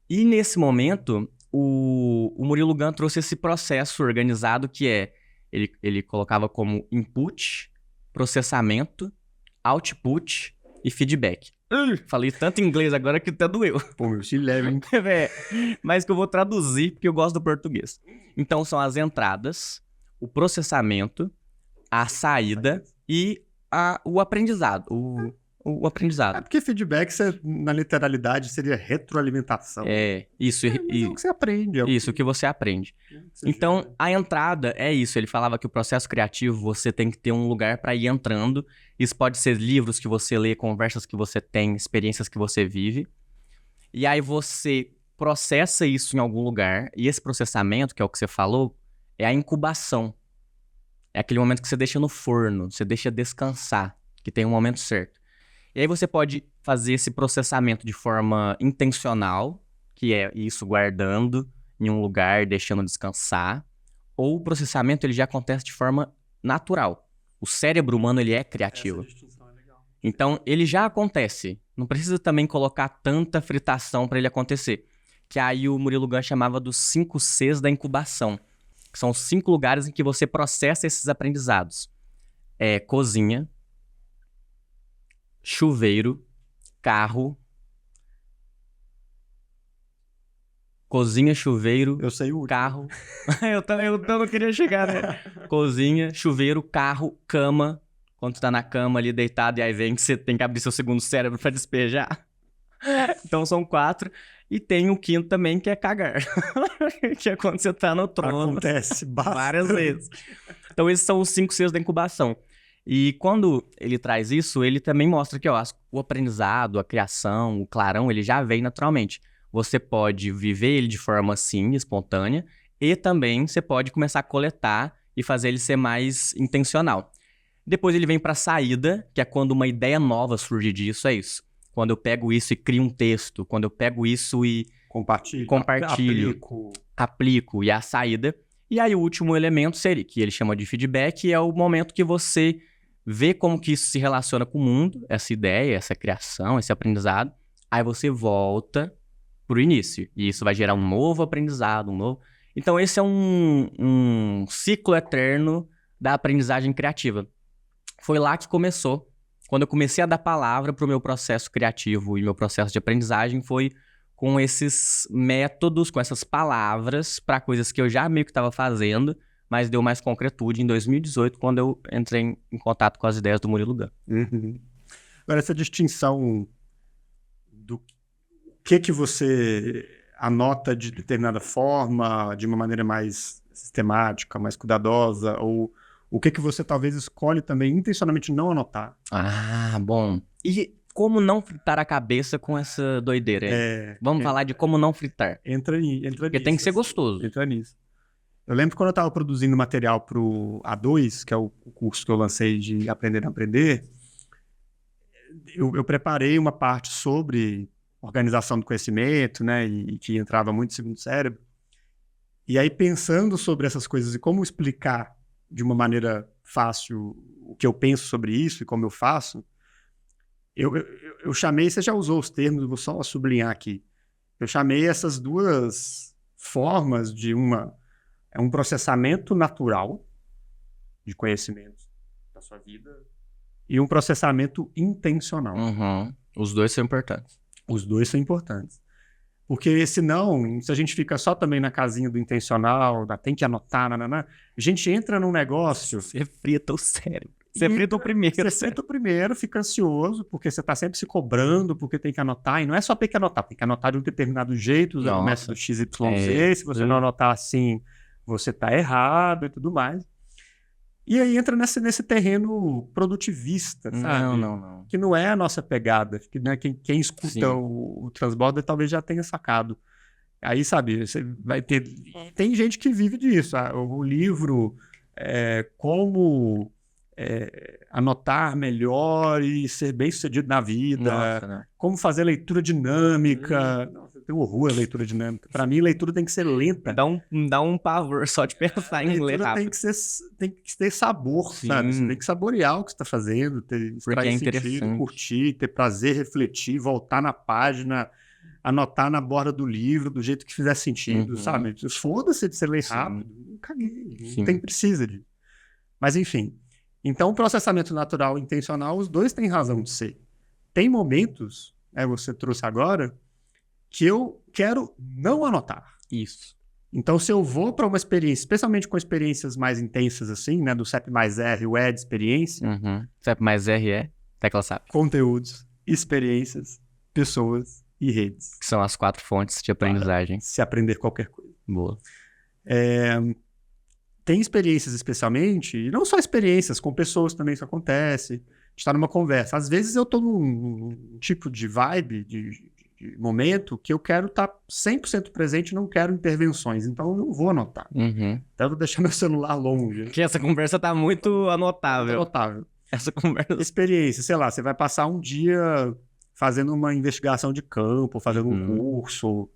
E nesse momento, o Murilo Gun trouxe esse processo organizado que ele colocava como input, processamento, output e feedback. Falei tanto inglês agora que até doeu. Pô, meu, se leve, hein? Mas que eu vou traduzir porque eu gosto do português. Então são as entradas, o processamento, a saída e o aprendizado. O aprendizado. Porque feedback, na literalidade, seria retroalimentação. Isso. É o que você aprende. Isso, o que você aprende. Então, a entrada é isso. Ele falava que o processo criativo, você tem que ter um lugar para ir entrando. Isso pode ser livros que você lê, conversas que você tem, experiências que você vive. E aí você processa isso em algum lugar. E esse processamento, que é o que você falou, é a incubação. É aquele momento que você deixa no forno, você deixa descansar, que tem um momento certo. E aí você pode fazer esse processamento de forma intencional, que é isso guardando em um lugar, deixando descansar. Ou o processamento ele já acontece de forma natural. O cérebro humano, ele é criativo. Essa distinção é legal. Então, ele já acontece. Não precisa também colocar tanta fritação para ele acontecer. Que aí o Murilo Gun chamava dos 5 Cs da incubação. Que são os 5 lugares em que você processa esses aprendizados. Cozinha, chuveiro, carro. Cozinha, chuveiro, Eu sei o carro. eu não queria chegar, né? Cozinha, chuveiro, carro, cama. Quando tu tá na cama ali deitado e aí vem que você tem que abrir seu segundo cérebro pra despejar. Então são 4. E tem o 5º também, que é cagar. Que é quando você tá no trono. Acontece Várias vezes. Então esses são os 5 Cs da incubação. E quando ele traz isso, ele também mostra que o aprendizado, a criação, o clarão, ele já vem naturalmente. Você pode viver ele de forma, assim, espontânea, e também você pode começar a coletar e fazer ele ser mais intencional. Depois ele vem para a saída, que é quando uma ideia nova surge disso, é isso. Quando eu pego isso e crio um texto, quando eu pego isso e compartilho, aplico, e a saída. E aí o último elemento seria, que ele chama de feedback, é o momento que você vê como que isso se relaciona com o mundo, essa ideia, essa criação, esse aprendizado. Aí você volta pro início. E isso vai gerar um novo aprendizado, Então esse é um ciclo eterno da aprendizagem criativa. Foi lá que começou. Quando eu comecei a dar palavra pro meu processo criativo e meu processo de aprendizagem, foi com esses métodos, com essas palavras para coisas que eu já meio que estava fazendo, mas deu mais concretude em 2018, quando eu entrei em contato com as ideias do Murilo Gun. Uhum. Agora, essa distinção do que você anota de determinada forma, de uma maneira mais sistemática, mais cuidadosa, ou o que você talvez escolhe também intencionalmente não anotar. Ah, bom. E como não fritar a cabeça com essa doideira aí? Vamos falar de como não fritar. Entra Porque tem que ser gostoso. Entra nisso. Eu lembro quando eu estava produzindo material para o A2, que é o curso que eu lancei de Aprender a Aprender, eu preparei uma parte sobre organização do conhecimento, né, e que entrava muito no segundo cérebro. E aí, pensando sobre essas coisas e como explicar de uma maneira fácil o que eu penso sobre isso e como eu faço, eu chamei, você já usou os termos, eu vou só sublinhar aqui. Eu chamei essas duas formas de um processamento natural de conhecimentos da sua vida e um processamento intencional. Uhum. Os dois são importantes. Os dois são importantes. Porque senão, se a gente fica só também na casinha do intencional, tem que anotar, a gente entra num negócio... Você frita o cérebro. Você frita o primeiro. Você frita o primeiro, fica ansioso, porque você está sempre se cobrando, porque tem que anotar. E não é só ter que anotar, tem que anotar de um determinado jeito, usar o método XYZ. Se você não anotar assim, você está errado e tudo mais. E aí entra nesse terreno produtivista, sabe? Não. Que não é a nossa pegada. Que, né, quem escuta o Transborder talvez já tenha sacado. Aí, sabe, você vai ter... Tem gente que vive disso. O livro, como anotar melhor e ser bem-sucedido na vida. Nossa, né? Como fazer leitura dinâmica. Nossa, eu tenho horror a leitura dinâmica. Para mim, leitura tem que ser lenta. Dá um pavor só de pensar em ler rápido. Tem que ter sabor, sabe? Você tem que saborear o que você está fazendo, extrair sentido, curtir, ter prazer, refletir, voltar na página, anotar na borda do livro do jeito que fizer sentido, sabe? Foda-se de você ler rápido. Não caguei, não precisa disso. Mas enfim. Então, o processamento natural e intencional, os dois têm razão de ser. Tem momentos, você trouxe agora, que eu quero não anotar. Isso. Então, se eu vou para uma experiência, especialmente com experiências mais intensas assim, né, do CEP mais R, o E de experiência. CEP mais R é tecla SAP. Conteúdos, experiências, pessoas e redes. Que são as 4 fontes de aprendizagem. Se aprender qualquer coisa. Boa. Tem experiências especialmente, e não só experiências, com pessoas também isso acontece. A gente está numa conversa. Às vezes eu estou num tipo de vibe, de momento, que eu quero estar 100% presente e não quero intervenções. Então eu não vou anotar. Então eu vou deixar meu celular longe. Porque essa conversa tá muito anotável. Essa conversa... Experiência, sei lá, você vai passar um dia fazendo uma investigação de campo, fazendo um curso...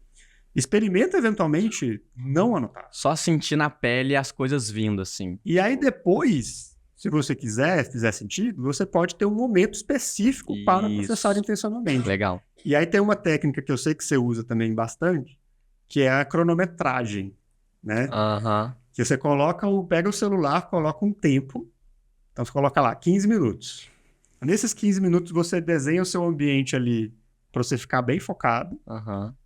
Experimenta, eventualmente, não anotar. Só sentir na pele as coisas vindo, assim. E aí, depois, Se você quiser, fizer sentido, você pode ter um momento específico para processar intencionalmente. Legal. E aí tem uma técnica que eu sei que você usa também bastante, que é a cronometragem, né? Que você pega o celular, coloca um tempo, então você coloca lá 15 minutos. Nesses 15 minutos você desenha o seu ambiente ali para você ficar bem focado.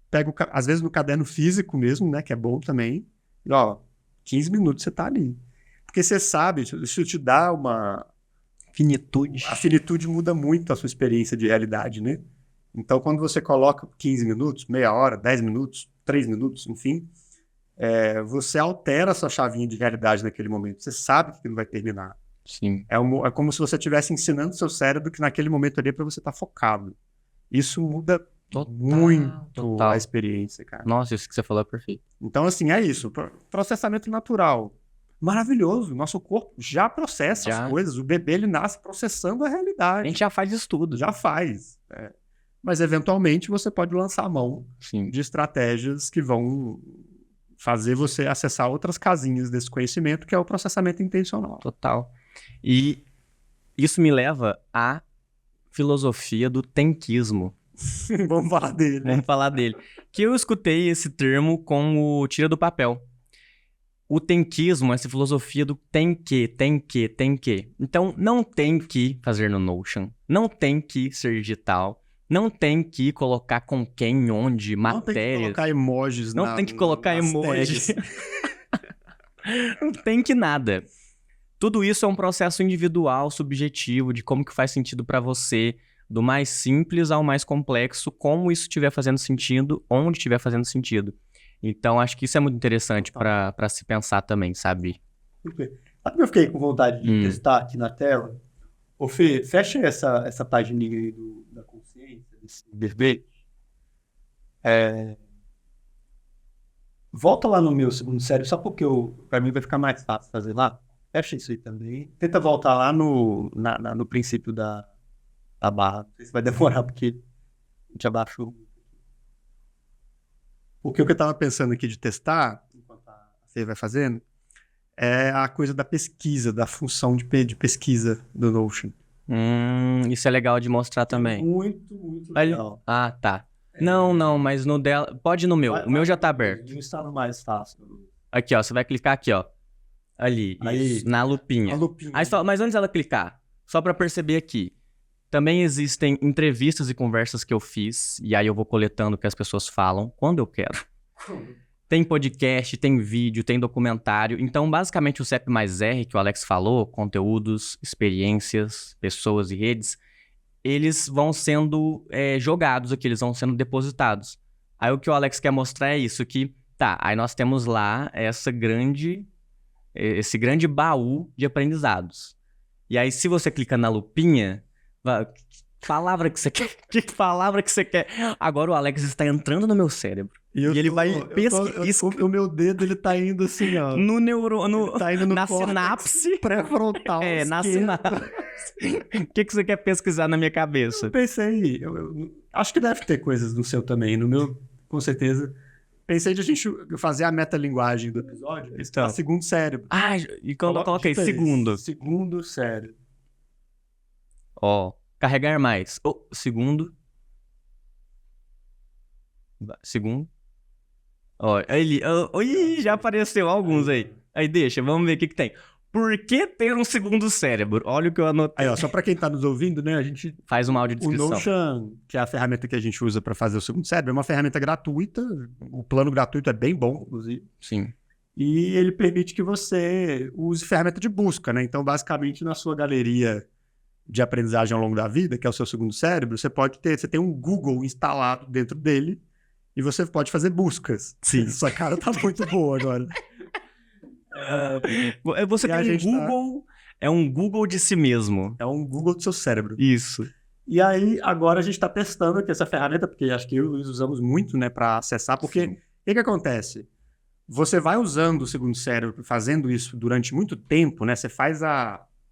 Pega, às vezes, no caderno físico mesmo, né? Que é bom também. E, 15 minutos você tá ali. Porque você sabe, isso te dá uma... Finitude. A finitude muda muito a sua experiência de realidade, né? Então, quando você coloca 15 minutos, meia hora, 10 minutos, 3 minutos, enfim, você altera a sua chavinha de realidade naquele momento. Você sabe que aquilo vai terminar. Sim. É como se você estivesse ensinando o seu cérebro que naquele momento ali é para você estar focado. Isso muda muito a experiência, cara. Nossa, isso que você falou é perfeito. Então, assim, é isso. Processamento natural. Maravilhoso. Nosso corpo já processa as coisas. O bebê, ele nasce processando a realidade. A gente já faz isso tudo. Já faz. Mas, eventualmente, você pode lançar a mão de estratégias que vão fazer você acessar outras casinhas desse conhecimento, que é o processamento intencional. Total. E isso me leva à filosofia do tenquismo. Vamos falar dele. Vamos falar dele. Que eu escutei esse termo com o Tira do Papel. O tenquismo, essa filosofia do tem que. Então, não tem que fazer no Notion. Não tem que ser digital. Não tem que colocar com quem, onde, matérias. Não tem que colocar emojis. Não tem que colocar emojis. Não tem que nada. Tudo isso é um processo individual, subjetivo, de como que faz sentido para você, do mais simples ao mais complexo, como isso estiver fazendo sentido, onde estiver fazendo sentido. Então, acho que isso é muito interessante para se pensar também, sabe? Sabe que eu fiquei com vontade de testar aqui na tela? Ô Fê, fecha essa página aí da consciência, desse verbete. Volta lá no meu segundo cérebro, só porque para mim vai ficar mais fácil fazer lá. Fecha isso aí também. Tenta voltar lá no princípio da barra. Não sei se vai demorar, porque a gente abaixou. Porque o que eu estava pensando aqui de testar, enquanto você vai fazendo, é a coisa da pesquisa, da função de pesquisa do Notion. Isso é legal de mostrar também. Muito legal. Ah, tá. Não, mas no dela... Pode ir no meu. O meu já tá aberto. O está no mais fácil. Aqui, ó. Você vai clicar aqui, ó. Ali. Isso, na lupinha. Aí só, mas antes dela clicar, só pra perceber aqui. Também existem entrevistas e conversas que eu fiz, e aí eu vou coletando o que as pessoas falam, quando eu quero. Tem podcast, tem vídeo, tem documentário. Então, basicamente, o CEP+R, que o Alex falou, conteúdos, experiências, pessoas e redes, eles vão sendo jogados aqui, eles vão sendo depositados. Aí o que o Alex quer mostrar é isso, que aí nós temos lá esse grande baú de aprendizados. E aí, se você clica na lupinha... Que palavra que você quer? Que palavra que você quer? Agora o Alex está entrando no meu cérebro. E ele vai pesquisar. O meu dedo, ele tá indo assim, ó. No neurônio. Tá indo no na sinapse. Pré-frontal. Na sinapse. O que você quer pesquisar na minha cabeça? Eu pensei. Eu acho que deve ter coisas no seu também. No meu, com certeza. Pensei de a gente fazer a metalinguagem do episódio. Então. Segundo cérebro. E quando eu coloquei segundo? Segundo cérebro. Carregar mais. Segundo. Segundo. Já apareceu alguns aí. Aí deixa, vamos ver o que tem. Por que ter um segundo cérebro? Olha o que eu anotei. Aí, só pra quem tá nos ouvindo, né, a gente... Faz uma audiodescrição. O Notion, que é a ferramenta que a gente usa pra fazer o segundo cérebro, é uma ferramenta gratuita. O plano gratuito é bem bom, inclusive. Sim. E ele permite que você use ferramenta de busca, né? Então, basicamente, na sua galeria de aprendizagem ao longo da vida, que é o seu segundo cérebro, você tem um Google instalado dentro dele e você pode fazer buscas. Sim. Sua cara tá muito boa agora. Você tem um Google... É um Google de si mesmo. É um Google do seu cérebro. Isso. E aí, agora a gente tá testando aqui essa ferramenta, porque acho que usamos muito, né, para acessar, porque o que acontece? Você vai usando o segundo cérebro, fazendo isso durante muito tempo, né? Você faz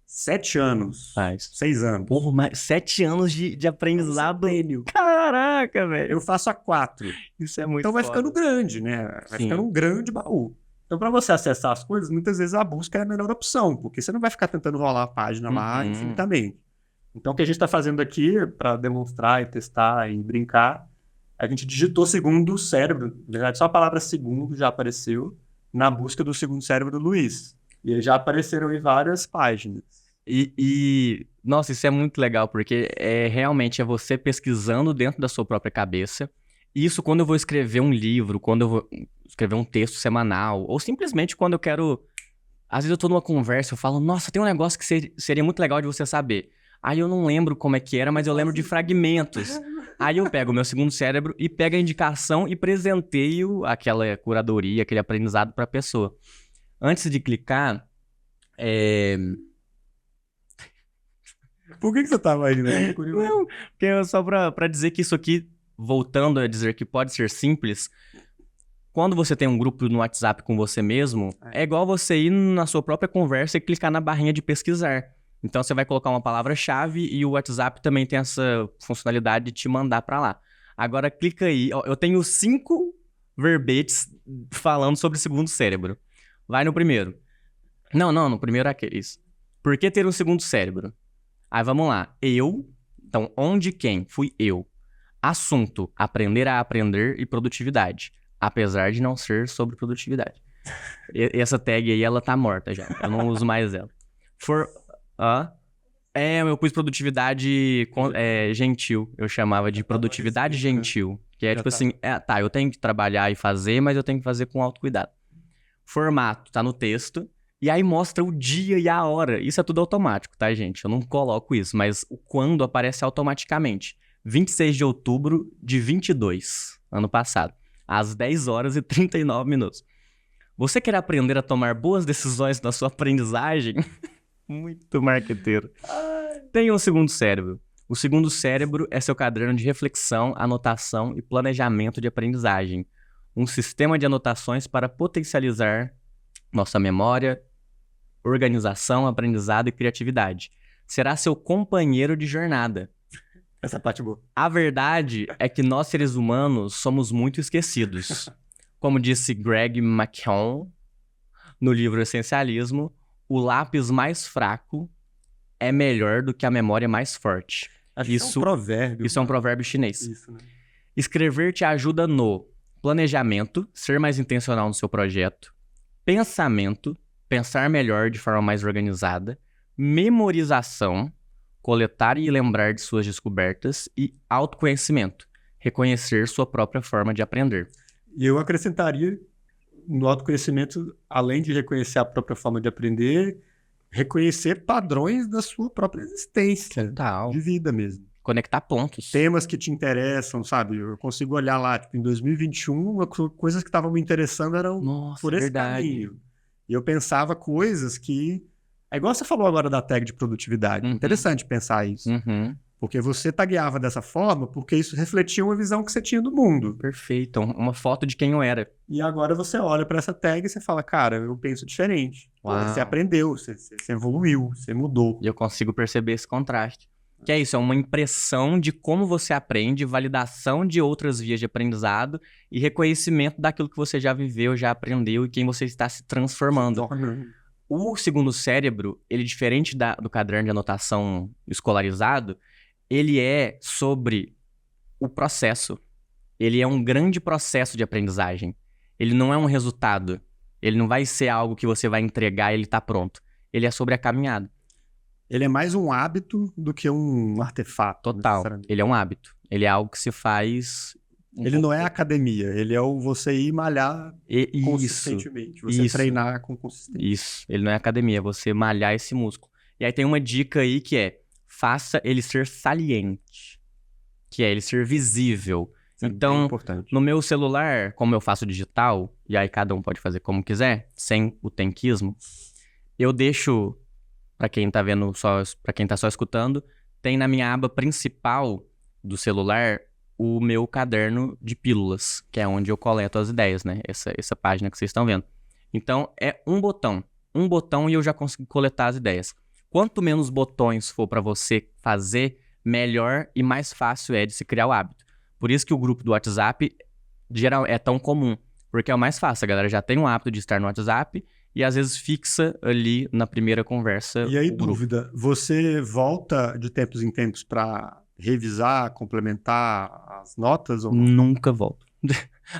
7 anos. 6 anos. Porra, mas 7 anos de aprendizado. Caraca, velho. Eu faço há 4. Isso é muito Então vai foda. ficando grande, né? Vai ficando um grande baú. Então, para você acessar as coisas, muitas vezes a busca é a melhor opção, porque você não vai ficar tentando rolar a página lá infinitamente. Então, o que a gente está fazendo aqui, para demonstrar e testar e brincar, a gente digitou segundo cérebro. Na verdade, só a palavra segundo já apareceu na busca do segundo cérebro do Luiz. E eles já apareceram em várias páginas. Nossa, isso é muito legal, porque realmente é você pesquisando dentro da sua própria cabeça. Isso quando eu vou escrever um livro, quando eu vou escrever um texto semanal, ou simplesmente quando eu quero... Às vezes eu tô numa conversa, eu falo, nossa, tem um negócio que seria muito legal de você saber. Aí eu não lembro como é que era, mas eu lembro de fragmentos. Aí eu pego o meu segundo cérebro e pego a indicação e presenteio aquela curadoria, aquele aprendizado pra pessoa. Antes de clicar, Por que você tava aí, né? Não, porque só pra dizer que isso aqui, voltando a dizer que pode ser simples, quando você tem um grupo no WhatsApp com você mesmo, é igual você ir na sua própria conversa e clicar na barrinha de pesquisar. Então você vai colocar uma palavra-chave e o WhatsApp também tem essa funcionalidade de te mandar pra lá. Agora clica aí, ó, eu tenho 5 verbetes falando sobre o segundo cérebro. Vai no primeiro. Não, no primeiro é aqueles. Por que ter um segundo cérebro? Aí vamos lá. Então, onde quem? Fui eu. Assunto, aprender a aprender e produtividade. Apesar de não ser sobre produtividade. Essa tag aí, ela tá morta já. Eu não uso mais ela. Eu pus produtividade gentil. Eu chamava de produtividade gentil. Que é tipo assim, eu tenho que trabalhar e fazer, mas eu tenho que fazer com autocuidado. Formato, tá no texto. E aí mostra o dia e a hora. Isso é tudo automático, tá, gente? Eu não coloco isso, mas o quando aparece automaticamente. 26 de outubro de 22, ano passado. Às 10 horas e 39 minutos. Você quer aprender a tomar boas decisões na sua aprendizagem? Muito marqueteiro. Tem um segundo cérebro. O segundo cérebro é seu caderno de reflexão, anotação e planejamento de aprendizagem. Um sistema de anotações para potencializar nossa memória, organização, aprendizado e criatividade. Será seu companheiro de jornada. Essa parte é boa. A verdade é que nós, seres humanos, somos muito esquecidos. Como disse Greg McKeown no livro Essencialismo, o lápis mais fraco é melhor do que a memória mais forte. Isso é um provérbio. Isso é um provérbio chinês. Isso, né? Escrever te ajuda no planejamento, ser mais intencional no seu projeto, pensamento, pensar melhor de forma mais organizada, memorização, coletar e lembrar de suas descobertas e autoconhecimento, reconhecer sua própria forma de aprender. E eu acrescentaria no autoconhecimento, além de reconhecer a própria forma de aprender, reconhecer padrões da sua própria existência. Total. De vida mesmo. Conectar pontos. Temas que te interessam, sabe? Eu consigo olhar lá, tipo, em 2021, coisas que estavam me interessando eram por esse caminho. E eu pensava coisas que... É igual você falou agora da tag de produtividade. Interessante pensar isso. Porque você tagueava dessa forma porque isso refletia uma visão que você tinha do mundo. Perfeito. Uma foto de quem eu era. E agora você olha para essa tag e você fala, cara, eu penso diferente. Pô, você aprendeu, você evoluiu, você mudou. E eu consigo perceber esse contraste. Que é isso, é uma impressão de como você aprende, validação de outras vias de aprendizado e reconhecimento daquilo que você já viveu, já aprendeu e quem você está se transformando. O segundo cérebro, ele diferente do caderno de anotação escolarizado, ele é sobre o processo. Ele é um grande processo de aprendizagem. Ele não é um resultado. Ele não vai ser algo que você vai entregar e ele está pronto. Ele é sobre a caminhada. Ele é mais um hábito do que um artefato. Total. Ele é um hábito. Ele é algo que se faz... Ele não é academia. Ele é você ir malhar consistentemente. Você treinar com consistência. Isso. Ele não é academia. É você malhar esse músculo. E aí tem uma dica aí que é faça ele ser saliente. Que é ele ser visível. Então, no meu celular, como eu faço digital, e aí cada um pode fazer como quiser, sem o tenquismo, eu deixo... Para quem tá vendo para quem tá só escutando, tem na minha aba principal do celular o meu caderno de pílulas, que é onde eu coleto as ideias, né? Essa página que vocês estão vendo. Então, é um botão e eu já consigo coletar as ideias. Quanto menos botões for para você fazer, melhor e mais fácil é de se criar o hábito. Por isso que o grupo do WhatsApp geral é tão comum, Porque é o mais fácil, a galera já tem um hábito de estar no WhatsApp e às vezes fixa ali na primeira conversa. E aí, o grupo. dúvida, você volta de tempos em tempos para revisar, complementar as notas ou não? Nunca volto.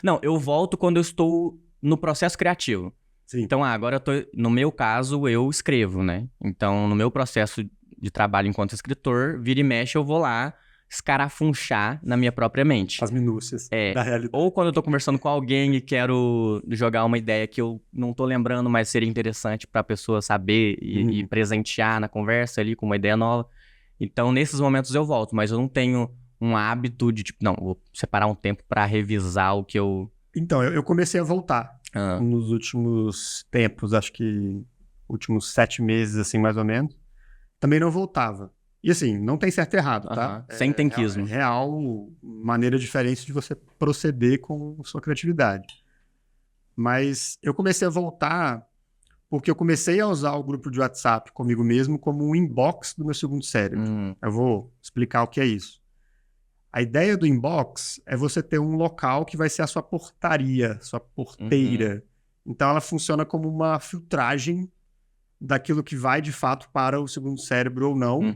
Não, eu volto quando eu estou no processo criativo. Sim. Então, agora eu tô, no meu caso, eu escrevo, né? Então, no meu processo de trabalho enquanto escritor, vira e mexe, eu vou lá escarafunchar na minha própria mente. As minúcias da realidade. Ou quando eu tô conversando com alguém e quero jogar uma ideia que eu não tô lembrando, mas seria interessante pra pessoa saber e presentear na conversa ali com uma ideia nova. Então, nesses momentos eu volto, mas eu não tenho um hábito de, tipo, não, vou separar um tempo pra revisar o que eu... Então, eu comecei a voltar Ah, nos últimos tempos, acho que últimos 7 meses, assim, mais ou menos. Também não voltava. E assim, não tem certo e errado, tá? aham. Sem tenquismo. É real maneira diferente de você proceder com sua criatividade. Mas eu comecei a voltar porque eu comecei a usar o grupo de WhatsApp comigo mesmo como um inbox do meu segundo cérebro. Eu vou explicar o que é isso. A ideia do inbox é você ter um local que vai ser a sua portaria, sua porteira. Então ela funciona como uma filtragem daquilo que vai de fato para o segundo cérebro ou não.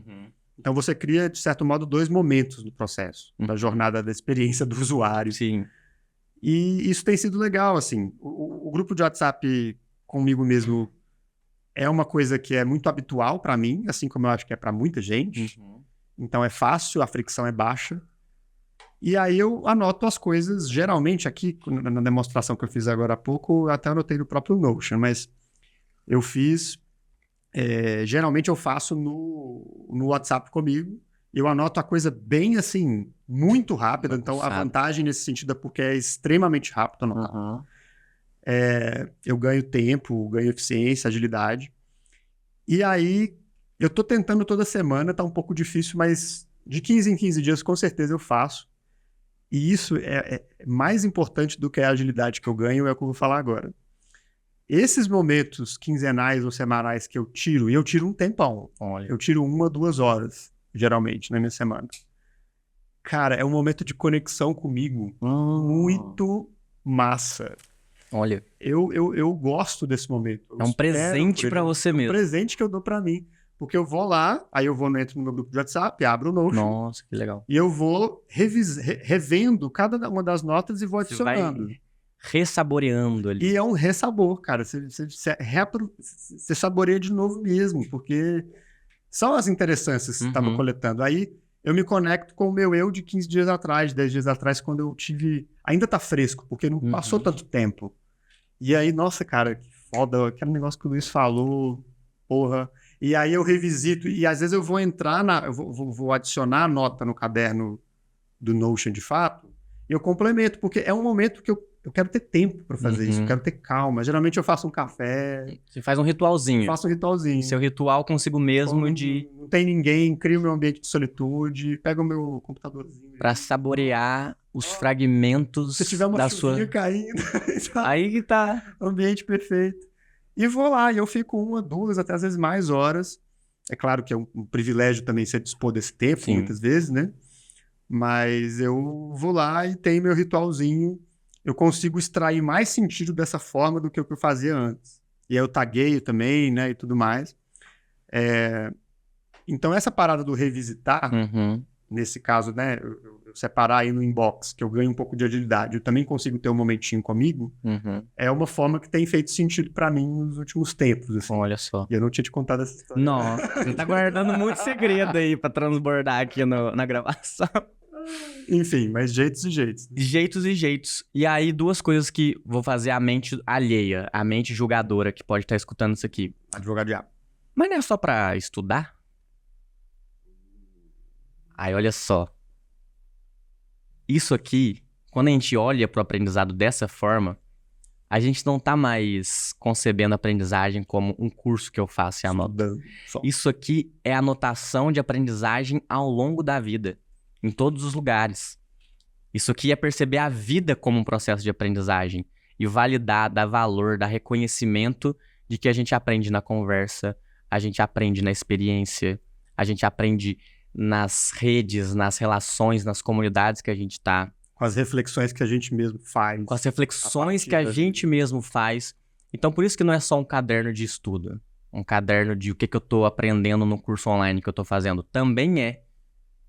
Então você cria, de certo modo, 2 momentos no processo, da jornada da experiência do usuário. Sim. E isso tem sido legal, assim. O grupo de WhatsApp comigo mesmo é uma coisa que é muito habitual para mim, assim como eu acho que é para muita gente. Então é fácil, a fricção é baixa. E aí eu anoto as coisas, geralmente aqui, na demonstração que eu fiz agora há pouco, eu até anotei no próprio Notion, mas eu fiz... geralmente eu faço no WhatsApp comigo. Eu anoto a coisa bem assim, muito rápida. Então a vantagem nesse sentido é porque é extremamente rápido anotar. Eu ganho tempo, ganho eficiência, agilidade. E aí eu tô tentando toda semana, tá um pouco difícil, mas de 15 em 15 dias com certeza eu faço. E isso é mais importante do que a agilidade que eu ganho, é o que eu vou falar agora. Esses momentos quinzenais ou semanais que eu tiro, e eu tiro um tempão. Olha. Eu tiro 1 a 2 horas, geralmente, na minha semana. Cara, é um momento de conexão comigo muito massa. Olha. Eu gosto desse momento. É um presente pra você mesmo. É um presente que eu dou pra mim. Porque eu vou lá, aí eu entro no meu grupo de WhatsApp, abro o Notion. Nossa, que legal. E eu vou revendo cada uma das notas e vou adicionando. Vai ressaboreando ali. E é um ressabor, cara. Você saboreia de novo mesmo, porque são as interessâncias que você estava coletando. Aí eu me conecto com o meu eu de 15 dias atrás, 10 dias atrás, quando eu tive... Ainda tá fresco, porque não passou tanto tempo. E aí, nossa, cara, que foda. Aquele negócio que o Luiz falou, porra. E aí eu revisito, e às vezes eu vou entrar eu vou adicionar a nota no caderno do Notion de fato, e eu complemento, porque é um momento que eu quero ter tempo para fazer isso, eu quero ter calma. Geralmente eu faço um café. Você faz um ritualzinho. Faço um ritualzinho. Seu ritual consigo mesmo de... Não tem ninguém, crio meu ambiente de solitude, pego o meu computadorzinho. Pra saborear os fragmentos Se tiver uma da chuvinha sua... caindo, Aí que tá. ambiente perfeito. E vou lá, e eu fico 1, 2, até às vezes mais horas. É claro que é um privilégio também você dispor desse tempo, Sim. muitas vezes, né? Mas eu vou lá e tenho meu ritualzinho. Eu consigo extrair mais sentido dessa forma do que o que eu fazia antes. E aí eu tagueio também, né, e tudo mais. Então essa parada do revisitar, nesse caso, né, eu separar aí no inbox, que eu ganho um pouco de agilidade, eu também consigo ter um momentinho comigo, é uma forma que tem feito sentido pra mim nos últimos tempos, assim. Olha só. E eu não tinha te contado essa história. Nossa, você tá guardando muito segredo aí pra transbordar aqui na gravação. Enfim, mas jeitos e jeitos. Jeitos e jeitos. E aí, 2 coisas que vou fazer a mente alheia, a mente julgadora que pode estar escutando isso aqui. Advogado diabo. Mas não é só pra estudar? Aí, olha só. Isso aqui, quando a gente olha pro aprendizado dessa forma, a gente não tá mais concebendo a aprendizagem como um curso que eu faço e anoto. Isso aqui é anotação de aprendizagem ao longo da vida, em todos os lugares. Isso aqui é perceber a vida como um processo de aprendizagem e validar, dar valor, dar reconhecimento de que a gente aprende na conversa, a gente aprende na experiência, a gente aprende nas redes, nas relações, nas comunidades que a gente tá. Com as reflexões que a gente mesmo faz. Com as reflexões que a gente mesmo faz. Então, por isso que não é só um caderno de estudo. Um caderno de o que eu tô aprendendo no curso online que eu tô fazendo. Também é.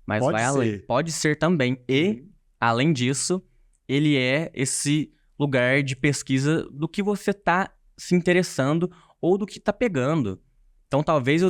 Mas Pode vai além. ser. Pode ser também. E, além disso, ele é esse lugar de pesquisa do que você tá se interessando ou do que tá pegando. Então, talvez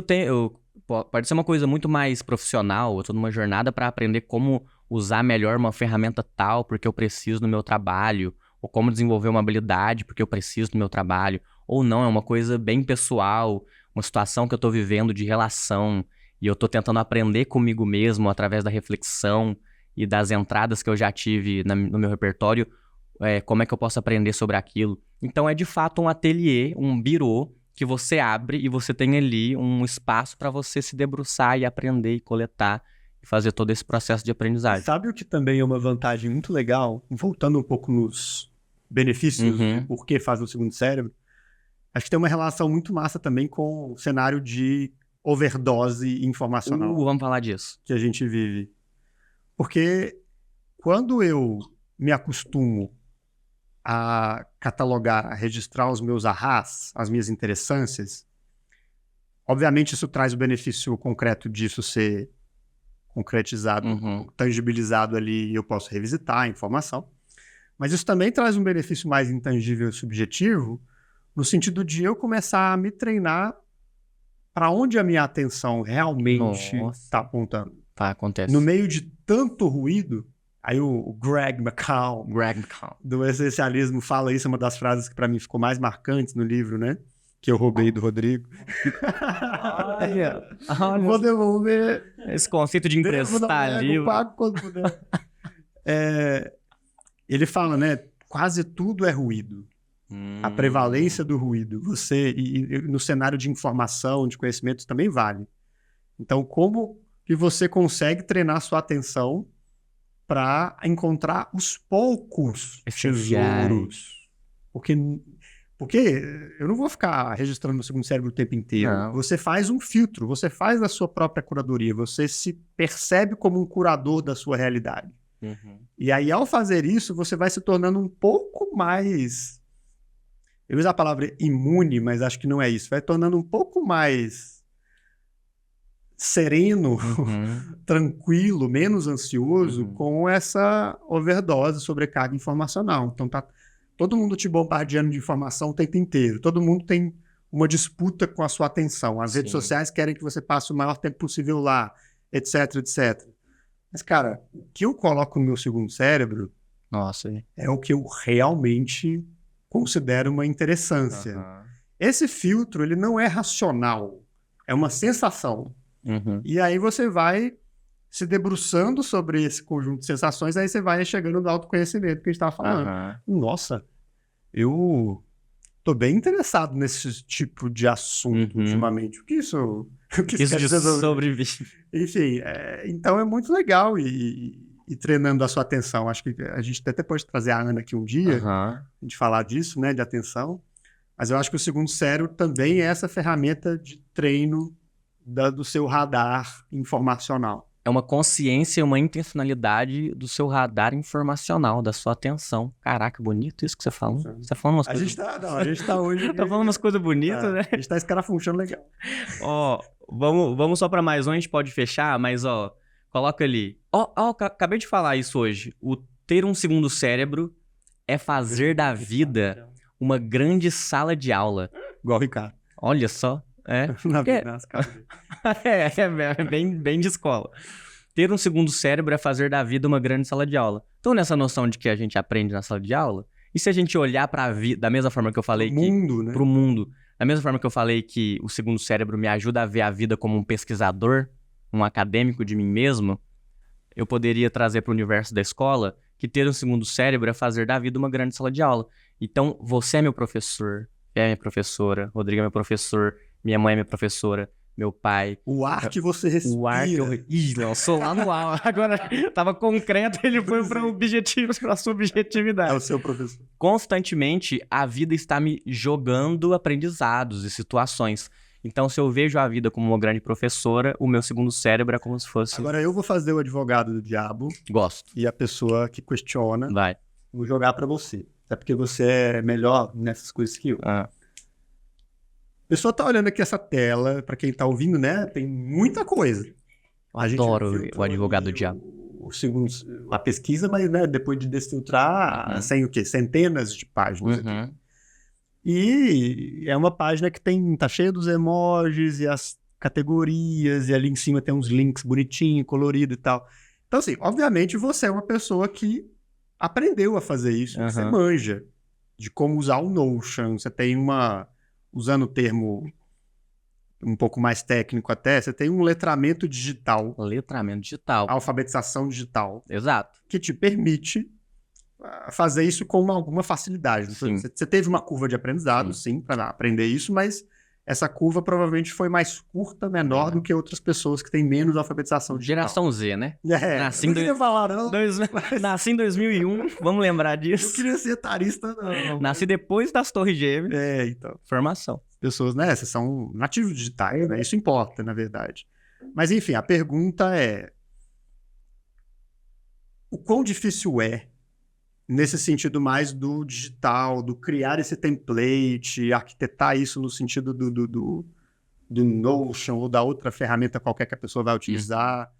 pode ser uma coisa muito mais profissional. Eu tô numa jornada para aprender como usar melhor uma ferramenta tal porque eu preciso no meu trabalho. Ou como desenvolver uma habilidade porque eu preciso no meu trabalho. Ou não, é uma coisa bem pessoal, uma situação que eu tô vivendo de relação e eu tô tentando aprender comigo mesmo através da reflexão e das entradas que eu já tive no meu repertório, como é que eu posso aprender sobre aquilo. Então é de fato um ateliê, um birô que você abre e você tem ali um espaço para você se debruçar e aprender e coletar e fazer todo esse processo de aprendizagem. Sabe o que também é uma vantagem muito legal? Voltando um pouco nos benefícios de por que faz o segundo cérebro, acho que tem uma relação muito massa também com o cenário de overdose informacional Vamos falar disso. que a gente vive. Porque quando eu me acostumo a catalogar, a registrar os meus ahás, as minhas interessâncias, obviamente isso traz o benefício concreto disso ser concretizado, tangibilizado ali, e eu posso revisitar a informação. Mas isso também traz um benefício mais intangível e subjetivo, no sentido de eu começar a me treinar para onde a minha atenção realmente está apontando. Tá, acontece. No meio de tanto ruído, aí o Greg McCall, do Essencialismo, fala isso, é uma das frases que para mim ficou mais marcantes no livro, né? Que eu roubei do Rodrigo. Olha. Vou devolver. Esse conceito de emprestar livro. Pago quando puder. Ele fala, né? Quase tudo é ruído. A prevalência do ruído. E no cenário de informação, de conhecimento, isso também vale. Então, como que você consegue treinar sua atenção para encontrar os poucos tesouros? Porque eu não vou ficar registrando no segundo cérebro o tempo inteiro. Não. Você faz um filtro, você faz a sua própria curadoria, você se percebe como um curador da sua realidade. E aí, ao fazer isso, você vai se tornando um pouco mais... Eu uso a palavra imune, mas acho que não é isso. Vai tornando um pouco mais sereno, tranquilo, menos ansioso com essa overdose, sobrecarga informacional. Então, tá todo mundo te bombardeando de informação o tempo inteiro. Todo mundo tem uma disputa com a sua atenção. As redes sociais querem que você passe o maior tempo possível lá, etc, etc. Mas, cara, o que eu coloco no meu segundo cérebro é o que eu realmente considero uma interessância. Esse filtro, ele não é racional. É uma sensação. E aí você vai se debruçando sobre esse conjunto de sensações, aí você vai chegando no autoconhecimento que a gente estava falando. Nossa, eu tô bem interessado nesse tipo de assunto ultimamente. O que isso quer dizer sobre... Enfim, então é muito legal e treinando a sua atenção. Acho que a gente até pode trazer a Ana aqui um dia, a gente falar disso, né, de atenção. Mas eu acho que o segundo cérebro também é essa ferramenta de treino do seu radar informacional. É uma consciência, uma intencionalidade do seu radar informacional, da sua atenção. Caraca, bonito isso que você falou. Você tá falando umas coisas... A gente tá hoje... tá falando umas coisas bonitas, né? A gente tá escarafunchando legal. Vamos só pra mais um, a gente pode fechar, mas coloca ali. Acabei de falar isso hoje. O ter um segundo cérebro é fazer da vida uma grande sala de aula. Igual o Ricardo. Olha só. Bem de escola. Ter um segundo cérebro é fazer da vida uma grande sala de aula. Então, nessa noção de que a gente aprende na sala de aula, e se a gente olhar pra vida, da mesma forma que eu falei pro mundo, da mesma forma que eu falei que o segundo cérebro me ajuda a ver a vida como um pesquisador, um acadêmico de mim mesmo, eu poderia trazer para o universo da escola que ter um segundo cérebro é fazer da vida uma grande sala de aula. Então, você é meu professor, é minha professora, Rodrigo é meu professor, minha mãe é minha professora, meu pai. O ar que você respira. O ar que eu... lançou lá no ar. Agora, tava concreto, ele foi para sua objetividade. É o seu professor. Constantemente, a vida está me jogando aprendizados e situações. Então, se eu vejo a vida como uma grande professora, o meu segundo cérebro é como se fosse... Agora eu vou fazer o advogado do diabo Gosto. e a pessoa que questiona, Vai. vou jogar pra você. Até porque você é melhor nessas coisas que eu. Ah, A pessoa tá olhando aqui essa tela, pra quem tá ouvindo, né? Tem muita coisa. A gente adoro filtrou o advogado do ali diabo. o segundo, a pesquisa, mas né, depois de desfiltrar, sem o quê? Centenas de páginas. Aqui. Uhum. E é uma página que tá cheia dos emojis e as categorias, e ali em cima tem uns links bonitinho, colorido e tal. Então, assim, obviamente você é uma pessoa que aprendeu a fazer isso, você Uhum. manja de como usar o Notion, você tem usando o termo um pouco mais técnico até, você tem um letramento digital, Letramento digital. alfabetização digital, Exato. que te permite fazer isso com alguma facilidade. Sim. Você teve uma curva de aprendizado, sim, para aprender isso, mas essa curva provavelmente foi mais curta, menor do que outras pessoas que têm menos alfabetização digital. Geração Z, né? Nasci Nasci em não queria falar, não. Nasci em 2001, vamos lembrar Eu disso. queria ser etarista, não. Nasci depois das Torres Gêmeas. Então. Formação. Pessoas, né, essas são nativos digitais, né? Isso importa, na verdade. Mas, enfim, a pergunta é: o quão difícil é, nesse sentido mais do digital, do criar esse template, arquitetar isso no sentido do Notion ou da outra ferramenta qualquer que a pessoa vai utilizar?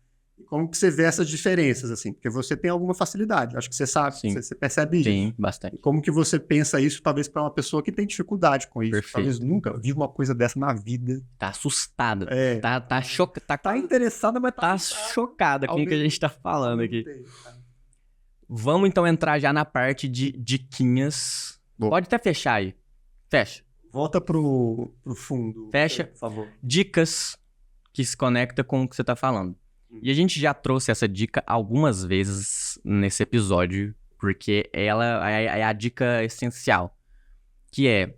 Como que você vê essas diferenças, assim? Porque você tem alguma facilidade, acho que você sabe, Sim. você percebe isso. Sim, bastante. Como que você pensa isso, talvez, para uma pessoa que tem dificuldade com isso? Perfeito. Talvez nunca viu uma coisa dessa na vida. Tá assustada. É. Tá chocada. Tá interessada, mas Tá chocada com o que a gente tá falando aqui. Tem. Vamos então entrar já na parte de diquinhas. Boa. Pode até fechar aí. Fecha. Volta pro fundo. Fecha. Por favor. Dicas que se conecta com o que você tá falando. E a gente já trouxe essa dica algumas vezes nesse episódio, porque ela é a dica essencial, que é: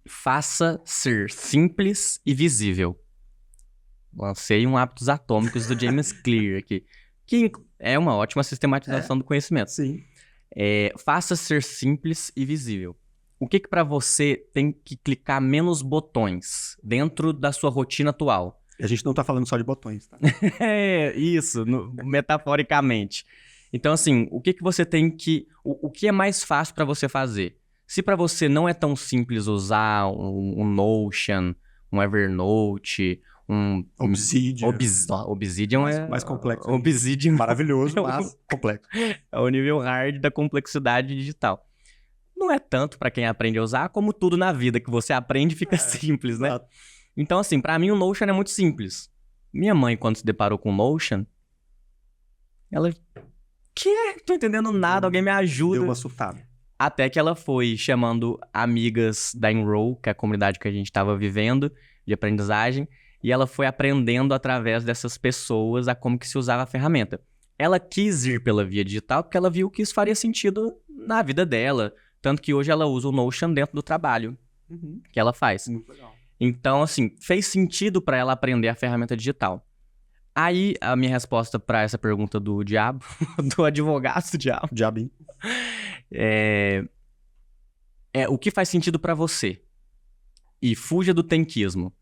faça ser simples e visível. Lancei um Hábitos Atômicos do James Clear aqui, que é uma ótima sistematização do conhecimento. Sim. Faça ser simples e visível. O que para você tem que clicar menos botões dentro da sua rotina atual? A gente não tá falando só de botões, tá? Isso, metaforicamente. Então, assim, o que você tem que... O que é mais fácil para você fazer? Se para você não é tão simples usar um Notion, um Evernote, um... Obsidian. Obsidian é... Mais complexo. Obsidian Maravilhoso, mas complexo. é o nível hard da complexidade digital. Não é tanto para quem aprende a usar, como tudo na vida que você aprende fica simples, né? Exato. Então, assim, pra mim o Notion é muito simples. Minha mãe, quando se deparou com o Notion, ela... Tô entendendo nada, alguém me ajuda. Deu uma surtada. Até que ela foi chamando amigas da Enroll, que é a comunidade que a gente estava vivendo, de aprendizagem, e ela foi aprendendo através dessas pessoas a como que se usava a ferramenta. Ela quis ir pela via digital porque ela viu que isso faria sentido na vida dela. Tanto que hoje ela usa o Notion dentro do trabalho que ela faz. Muito legal. Então, assim, fez sentido para ela aprender a ferramenta digital. Aí, a minha resposta para essa pergunta do diabo, do advogado do diabo, Diabinho. é o que faz sentido para você. E fuja do tenquismo.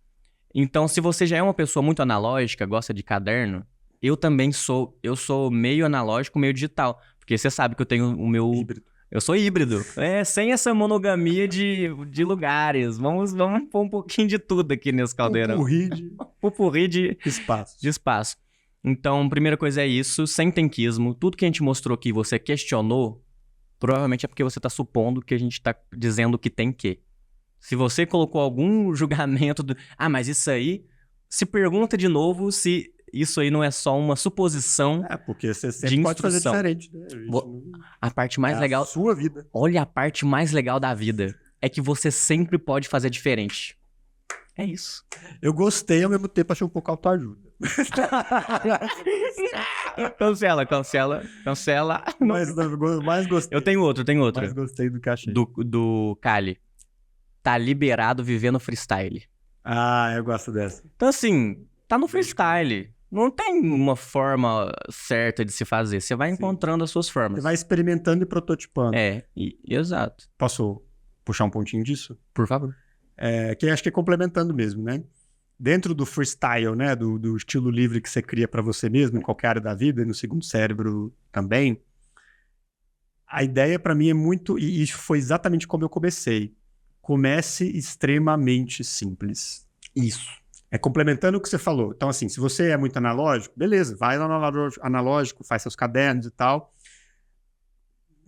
Então, se você já é uma pessoa muito analógica, gosta de caderno, eu também sou. Eu sou meio analógico, meio digital. Porque você sabe que eu tenho o meu... Híbrido. Eu sou híbrido. Sem essa monogamia de lugares. Vamos pôr um pouquinho de tudo aqui nesse caldeirão. Pupurri de espaço. Então, primeira coisa é isso, sem tenquismo. Tudo que a gente mostrou aqui, você questionou, provavelmente é porque você está supondo que a gente está dizendo que tem que. Se você colocou algum julgamento mas isso aí, se pergunta de novo se isso aí não é só uma suposição. Porque você sempre pode fazer diferente, né? A parte mais legal... a sua vida. Olha, a parte mais legal da vida é que você sempre pode fazer diferente. É isso. Eu gostei, ao mesmo tempo achei um pouco autoajuda. Cancela. Mas mais gostei. Eu tenho outro. Mais gostei do que achei. Do Kali. Tá liberado vivendo freestyle. Eu gosto dessa. Então, assim, tá no freestyle. Não tem uma forma certa de se fazer. Você vai encontrando as suas formas. Você vai experimentando e prototipando. Exato. Posso puxar um pontinho disso? Por favor. Que acho que é complementando mesmo, né? dentro do freestyle, né, do estilo livre que você cria para você mesmo, em qualquer área da vida, e no segundo cérebro também, a ideia para mim é muito, e isso foi exatamente como eu comecei. Comece extremamente simples. Isso. É complementando o que você falou. Então, assim, se você é muito analógico, beleza, vai no analógico, faz seus cadernos e tal.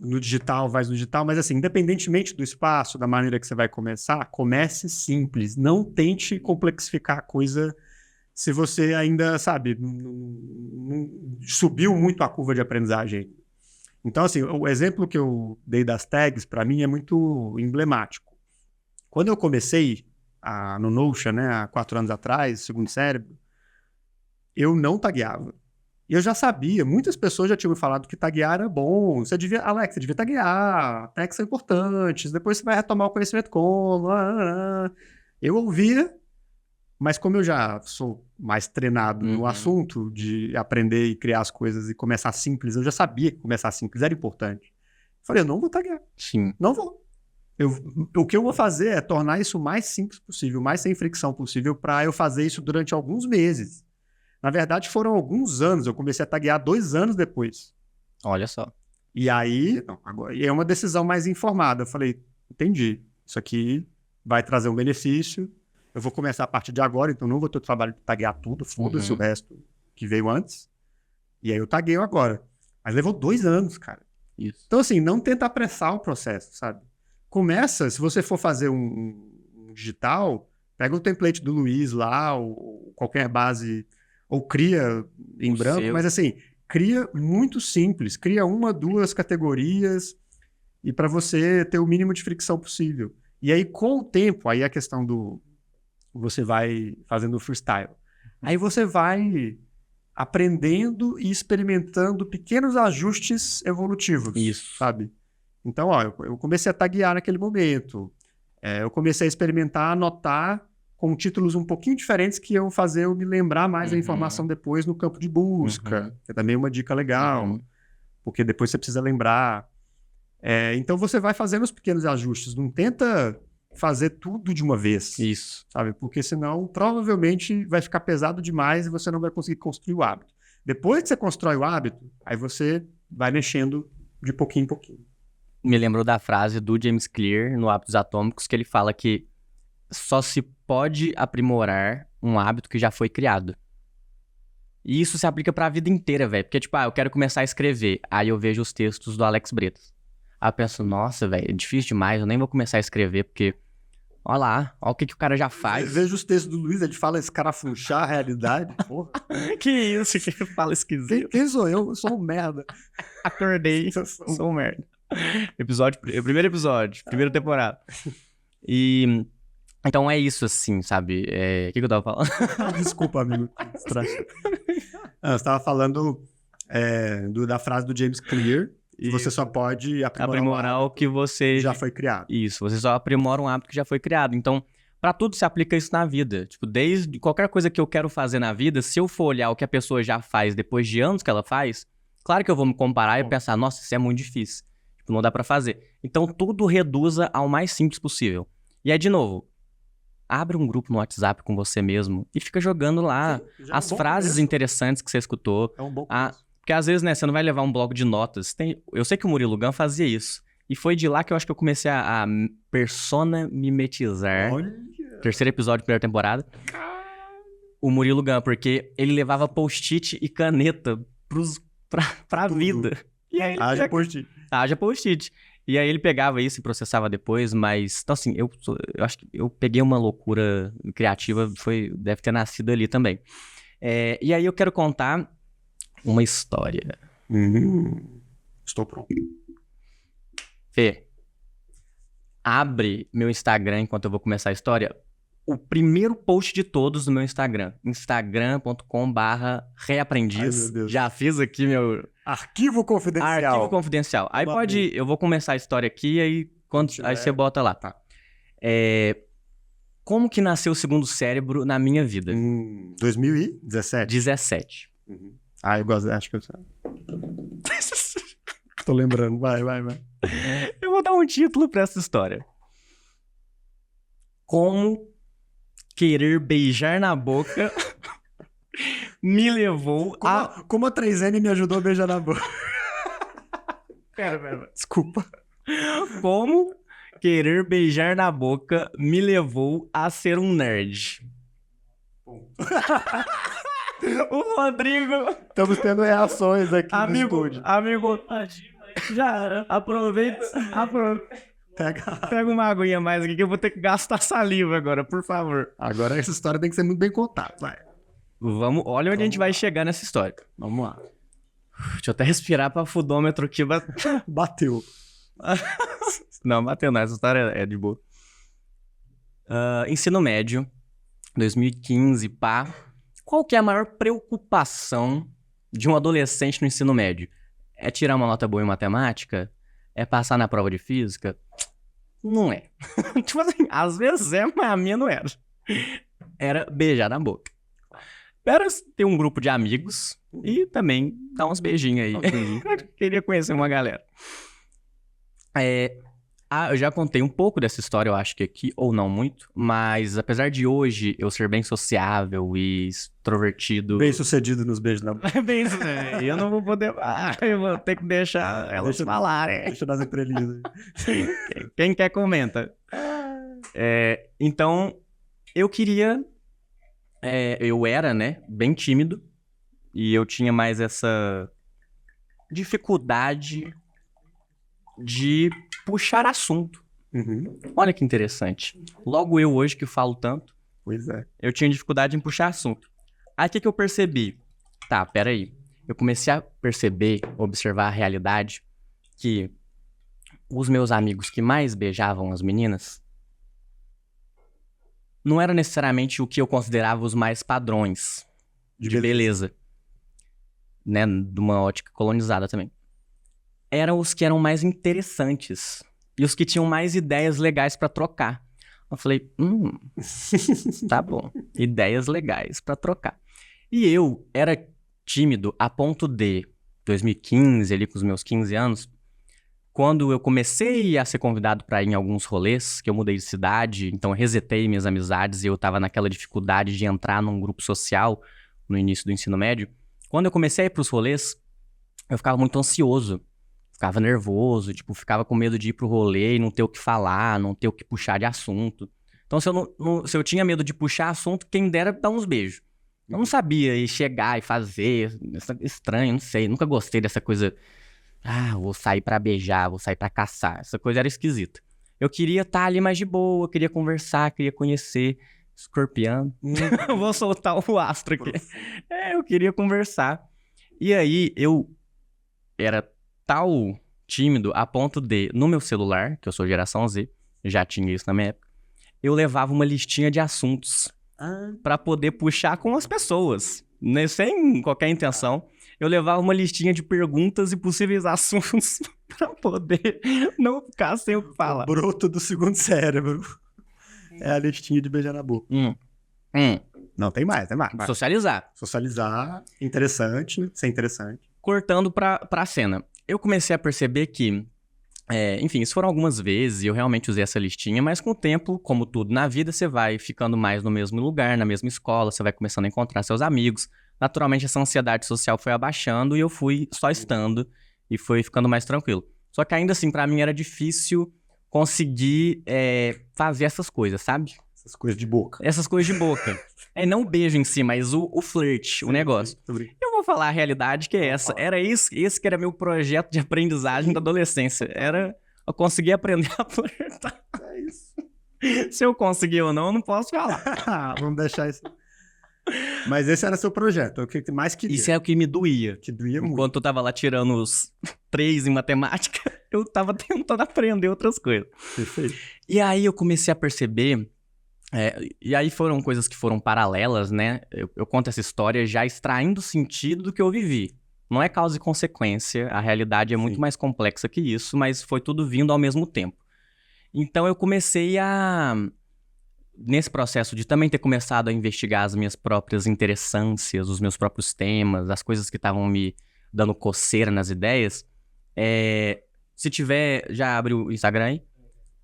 No digital, vai no digital. Mas, assim, independentemente do espaço, da maneira que você vai começar, comece simples. Não tente complexificar a coisa se você ainda, sabe, não subiu muito a curva de aprendizagem. Então, assim, o exemplo que eu dei das tags, para mim, é muito emblemático. Quando eu comecei no Notion, né, há 4 anos atrás, segundo cérebro, eu não tagueava. E eu já sabia, muitas pessoas já tinham me falado que taguear era bom. Alex, você devia taguear, tags são importantes, depois você vai retomar o conhecimento como. Eu ouvia, mas como eu já sou mais treinado no assunto de aprender e criar as coisas e começar simples, eu já sabia que começar simples era importante. Falei, eu não vou taguear. Sim. Não vou. O que eu vou fazer é tornar isso o mais simples possível, o mais sem fricção possível, para eu fazer isso durante alguns meses. Na verdade, foram alguns anos. Eu comecei a taguear 2 anos depois. Olha só. E aí, agora é uma decisão mais informada. Eu falei, entendi. Isso aqui vai trazer um benefício. Eu vou começar a partir de agora, então não vou ter o trabalho de taguear tudo, foda-se o resto que veio antes. E aí eu tagueio agora. Mas levou 2 anos, cara. Isso. Então, assim, não tenta apressar o processo, sabe? Começa, se você for fazer um digital, pega o template do Luiz lá, ou qualquer base, ou cria em branco, mas assim, cria muito simples, cria 1, 2 categorias e para você ter o mínimo de fricção possível. E aí, com o tempo, aí a questão você vai fazendo o freestyle. Aí você vai aprendendo e experimentando pequenos ajustes evolutivos. Isso. Sabe? Então, ó, eu comecei a taguear naquele momento. Eu comecei a experimentar, anotar com títulos um pouquinho diferentes que iam fazer eu me lembrar mais da informação depois no campo de busca. Que é também uma dica legal. Porque depois você precisa lembrar. Então, você vai fazendo os pequenos ajustes. Não tenta fazer tudo de uma vez. Isso. Sabe? Porque senão, provavelmente, vai ficar pesado demais e você não vai conseguir construir o hábito. Depois que você constrói o hábito, aí você vai mexendo de pouquinho em pouquinho. Me lembrou da frase do James Clear no Hábitos Atômicos, que ele fala que só se pode aprimorar um hábito que já foi criado. E isso se aplica pra vida inteira, velho. Porque, tipo, eu quero começar a escrever. Aí eu vejo os textos do Alex Bretas. Aí eu penso, nossa, velho, é difícil demais, eu nem vou começar a escrever, porque... Olha lá, olha o que o cara já faz. Vejo os textos do Luiz, ele fala escarafunchar a realidade. Porra. Que isso, que fala esquisito. Quem sou eu? Eu sou um merda. Acordei, sou um merda. Primeiro episódio, primeira temporada. E... Então é isso, assim, sabe? O que eu tava falando? Desculpa, amigo. Você tava falando da frase do James Clear. E você só pode aprimorar o que você... já foi criado. Isso, você só aprimora um hábito que já foi criado. Então, pra tudo se aplica isso na vida. Tipo, desde qualquer coisa que eu quero fazer na vida, se eu for olhar o que a pessoa já faz depois de anos que ela faz, claro que eu vou me comparar e pensar, nossa, isso é muito difícil. Tipo, não dá pra fazer. Então, tudo reduza ao mais simples possível. E aí, de novo, abre um grupo no WhatsApp com você mesmo e fica jogando lá as frases interessantes que você escutou. É um bom Porque às vezes, né, você não vai levar um bloco de notas. Eu sei que o Murilo Gun fazia isso. E foi de lá que eu acho que eu comecei a persona mimetizar. Olha. 3º episódio, 1ª temporada. O Murilo Gun, porque ele levava post-it e caneta pra vida. E aí Haja post-it. Haja post-it. E aí ele pegava isso e processava depois, mas... Então assim, eu acho que eu peguei uma loucura criativa, deve ter nascido ali também. E aí eu quero contar uma história. Estou pronto. Fê, abre meu Instagram enquanto eu vou começar a história. O primeiro post de todos no meu Instagram. Instagram.com/reaprendiz. Já fiz aqui meu... Arquivo confidencial. Arquivo confidencial. Aí eu vou começar a história aqui, aí você bota lá. Tá. Como que nasceu o segundo cérebro na minha vida? 2017. 17. Eu gosto, acho que eu sei. Tô lembrando, vai. Eu vou dar um título pra essa história. Como querer beijar na boca me levou a... Como a 3N me ajudou a beijar na boca. Pera. Desculpa. Como querer beijar na boca me levou a ser um nerd. O Rodrigo... Estamos tendo reações aqui no Amigo, estúdio. já aproveita, pega uma aguinha mais aqui que eu vou ter que gastar saliva agora, por favor. Agora essa história tem que ser muito bem contada, vai. Olha onde a gente vai chegar nessa história. Vamos lá. Deixa eu até respirar pra fudômetro aqui. Bateu. Não, bateu não, essa história é de boa. Ensino médio, 2015, pá. Qual que é a maior preocupação de um adolescente no ensino médio? É tirar uma nota boa em matemática? É passar na prova de física? Não é. Tipo assim, às vezes é, mas a minha não era. Era beijar na boca. Era ter um grupo de amigos e também dar uns beijinhos aí. Queria conhecer uma galera. Eu já contei um pouco dessa história, eu acho que aqui, ou não muito, mas apesar de hoje eu ser bem sociável e extrovertido... Bem sucedido nos beijos na boca. Bem, eu não vou poder... eu vou ter que deixar elas falarem. Deixa eu dar as entrelinhas. Quem quer, comenta. Então, eu queria... eu era, né, bem tímido, e eu tinha mais essa dificuldade de puxar assunto. Uhum. Olha que interessante. Logo eu hoje que falo tanto, Pois é. eu tinha dificuldade em puxar assunto. Aí o que eu percebi? Tá, peraí. Eu comecei a perceber, observar a realidade, que os meus amigos que mais beijavam as meninas não eram necessariamente o que eu considerava os mais padrões de beleza. Né? De uma ótica colonizada também. Eram os que eram mais interessantes. E os que tinham mais ideias legais pra trocar. Eu falei, tá bom. Ideias legais pra trocar. E eu era tímido a ponto de 2015, ali com os meus 15 anos, quando eu comecei a ser convidado pra ir em alguns rolês, que eu mudei de cidade, então eu resetei minhas amizades e eu tava naquela dificuldade de entrar num grupo social no início do ensino médio. Quando eu comecei a ir pros rolês, eu ficava muito ansioso. Ficava nervoso, tipo, ficava com medo de ir pro rolê e não ter o que falar, não ter o que puxar de assunto. Então, se eu tinha medo de puxar assunto, quem dera dar uns beijos. Eu não sabia ir chegar e fazer, estranho, não sei, nunca gostei dessa coisa, vou sair pra beijar, vou sair pra caçar, essa coisa era esquisita. Eu queria estar ali mais de boa, queria conversar, queria conhecer Escorpião. Vou soltar o astro aqui. Eu queria conversar. E aí, eu era tal tímido a ponto de, no meu celular, que eu sou geração Z, já tinha isso na minha época, eu levava uma listinha de assuntos pra poder puxar com as pessoas, né? Sem qualquer intenção. Eu levava uma listinha de perguntas e possíveis assuntos pra poder não ficar sem o que falar. O broto do segundo cérebro. É a listinha de beijar na boca. Não, tem mais, tem mais. Socializar. Socializar, interessante, ser interessante. Cortando pra cena. Eu comecei a perceber que, enfim, isso foram algumas vezes e eu realmente usei essa listinha, mas com o tempo, como tudo na vida, você vai ficando mais no mesmo lugar, na mesma escola, você vai começando a encontrar seus amigos. Naturalmente, essa ansiedade social foi abaixando e eu fui só estando e foi ficando mais tranquilo. Só que ainda assim, pra mim era difícil conseguir fazer essas coisas, sabe? Essas coisas de boca. Essas coisas de boca. Não o beijo em si, mas o flerte, o negócio. Eu vou falar a realidade que é essa. Era esse que era meu projeto de aprendizagem da adolescência. Era eu conseguir aprender a flertar. É isso. Se eu conseguir ou não, eu não posso falar. Vamos deixar isso. Mas esse era seu projeto, é o que mais queria. Isso é o que me doía. Que doía muito. Enquanto eu tava lá tirando os 3 em matemática, eu tava tentando aprender outras coisas. Perfeito. E aí eu comecei a perceber... e aí foram coisas que foram paralelas, né? Eu conto essa história já extraindo o sentido do que eu vivi. Não é causa e consequência, a realidade é muito mais complexa que isso, mas foi tudo vindo ao mesmo tempo. Então eu comecei nesse processo de também ter começado a investigar as minhas próprias interessâncias, os meus próprios temas, as coisas que estavam me dando coceira nas ideias. Se tiver, já abre o Instagram aí?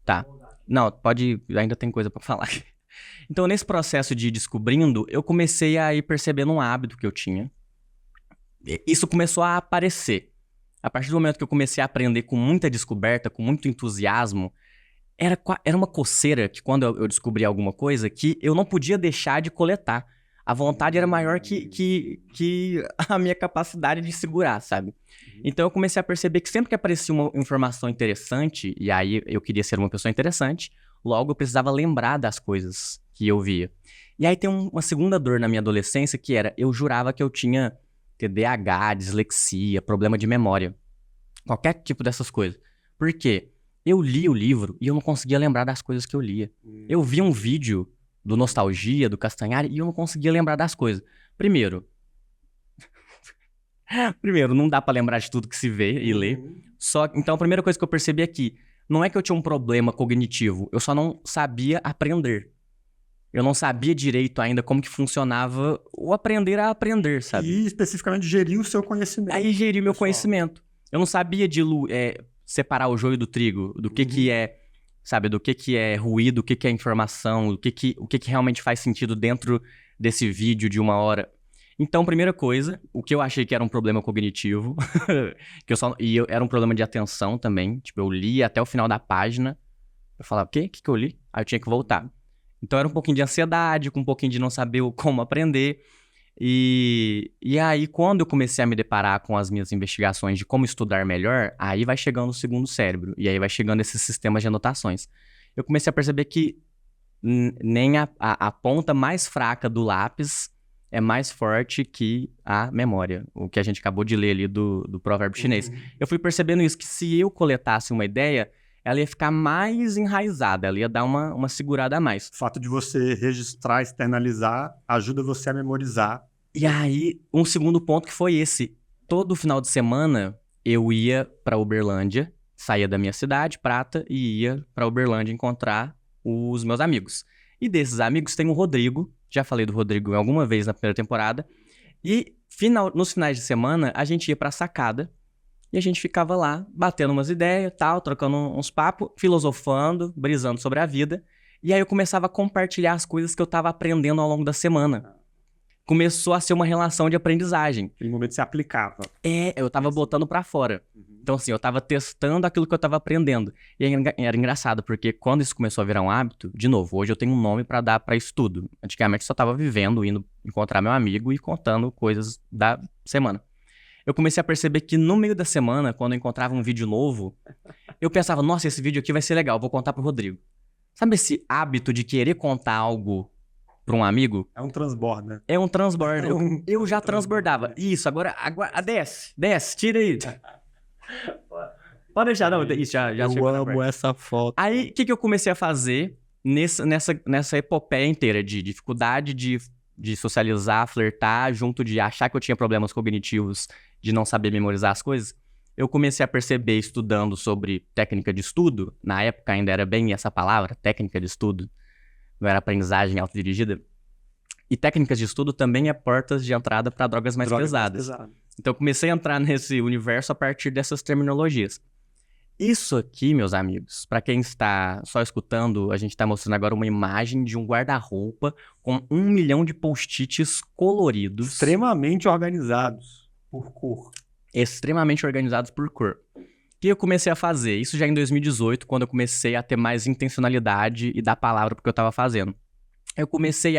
Tá. Não, pode, ainda tem coisa pra falar. Então, nesse processo de ir descobrindo, eu comecei a ir percebendo um hábito que eu tinha. Isso começou a aparecer. A partir do momento que eu comecei a aprender com muita descoberta, com muito entusiasmo, era uma coceira que quando eu descobri alguma coisa, que eu não podia deixar de coletar. A vontade era maior que a minha capacidade de segurar, sabe? Então eu comecei a perceber que sempre que aparecia uma informação interessante, e aí eu queria ser uma pessoa interessante, logo eu precisava lembrar das coisas que eu via. E aí tem uma segunda dor na minha adolescência, que era, eu jurava que eu tinha TDAH, dislexia, problema de memória. Qualquer tipo dessas coisas. Por quê? Eu li o livro e eu não conseguia lembrar das coisas que eu lia. Eu vi um vídeo do Nostalgia, do Castanhari, e eu não conseguia lembrar das coisas. Primeiro, não dá pra lembrar de tudo que se vê e lê. Então a primeira coisa que eu percebi é que não é que eu tinha um problema cognitivo, eu só não sabia aprender. Eu não sabia direito ainda como que funcionava o aprender a aprender, sabe? E especificamente gerir o seu conhecimento. Aí gerir meu conhecimento. Eu não sabia separar o joio do trigo, do que é, sabe, do que é ruído, o que é informação, o que realmente faz sentido dentro desse vídeo de 1 hora. Então, primeira coisa, o que eu achei que era um problema cognitivo, era um problema de atenção também, tipo, eu li até o final da página, eu falava, o que eu li? Aí eu tinha que voltar. Então era um pouquinho de ansiedade, com um pouquinho de não saber como aprender. E aí, quando eu comecei a me deparar com as minhas investigações de como estudar melhor, aí vai chegando o segundo cérebro. E aí vai chegando esses sistemas de anotações. Eu comecei a perceber que nem a ponta mais fraca do lápis é mais forte que a memória. O que a gente acabou de ler ali do provérbio chinês. Eu fui percebendo isso, que se eu coletasse uma ideia, ela ia ficar mais enraizada, ela ia dar uma segurada a mais. O fato de você registrar, externalizar, ajuda você a memorizar. E aí, um segundo ponto que foi esse. Todo final de semana, eu ia pra Uberlândia, saía da minha cidade, Prata, e ia pra Uberlândia encontrar os meus amigos. E desses amigos tem o Rodrigo, já falei do Rodrigo alguma vez na primeira temporada, e nos finais de semana, a gente ia pra sacada, e a gente ficava lá, batendo umas ideias, tal, trocando uns papos, filosofando, brisando sobre a vida. E aí eu começava a compartilhar as coisas que eu tava aprendendo ao longo da semana. Começou a ser uma relação de aprendizagem. Naquele momento você aplicava. Eu tava botando pra fora. Então assim, eu tava testando aquilo que eu tava aprendendo. E era engraçado, porque quando isso começou a virar um hábito, de novo, hoje eu tenho um nome pra dar pra isso tudo. Antigamente eu só tava vivendo, indo encontrar meu amigo e contando coisas da semana. Eu comecei a perceber que no meio da semana, quando eu encontrava um vídeo novo, eu pensava, nossa, esse vídeo aqui vai ser legal, vou contar pro Rodrigo. Sabe esse hábito de querer contar algo pra um amigo? É um transbordo, né? É um transbordo. Eu já transbordava. Isso, agora desce, tira aí. Pode deixar, não, isso já Eu chegou na amo parte. essa foto. Aí, o que eu comecei a fazer nessa epopeia inteira de dificuldade de socializar, flertar, junto de achar que eu tinha problemas cognitivos, de não saber memorizar as coisas, eu comecei a perceber estudando sobre técnica de estudo, na época ainda era bem essa palavra, técnica de estudo, não era aprendizagem autodirigida, e técnicas de estudo também é portas de entrada para drogas mais pesadas. Então eu comecei a entrar nesse universo a partir dessas terminologias. Isso aqui, meus amigos, para quem está só escutando, a gente está mostrando agora uma imagem de um guarda-roupa com 1 milhão de post-its coloridos. Extremamente organizados por cor. Extremamente organizados por cor. O que eu comecei a fazer? Isso já em 2018, quando eu comecei a ter mais intencionalidade e dar palavra pro que eu estava fazendo. Eu comecei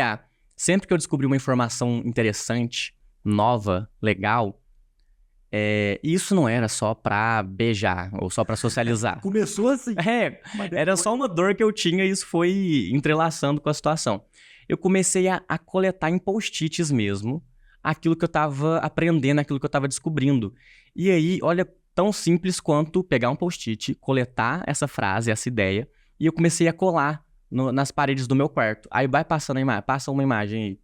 sempre que eu descobri uma informação interessante, nova, legal, isso não era só pra beijar ou só pra socializar. Começou assim. Era só uma dor que eu tinha e isso foi entrelaçando com a situação. Eu comecei a coletar em post-its mesmo aquilo que eu tava aprendendo, aquilo que eu tava descobrindo. E aí, olha, tão simples quanto pegar um post-it, coletar essa frase, essa ideia, e eu comecei a colar nas paredes do meu quarto. Aí vai passando passa uma imagem aí.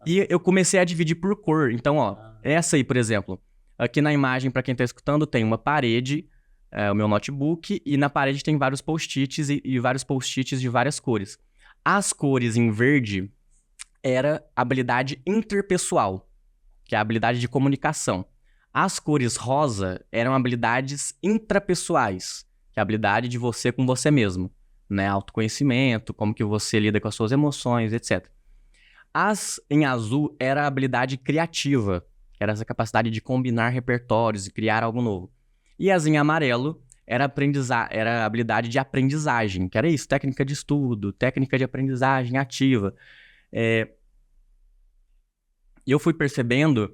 E eu comecei a dividir por cor. Então, ó, essa aí, por exemplo. Aqui na imagem, para quem tá escutando, tem uma parede, o meu notebook, e na parede tem vários post-its e vários post-its de várias cores. As cores em verde era habilidade interpessoal, que é a habilidade de comunicação. As cores rosa eram habilidades intrapessoais, que é a habilidade de você com você mesmo. né? Autoconhecimento, como que você lida com as suas emoções, etc. As em azul era a habilidade criativa, era essa capacidade de combinar repertórios e criar algo novo. E as em amarelo era a habilidade de aprendizagem, que era isso, técnica de estudo, técnica de aprendizagem ativa. E eu fui percebendo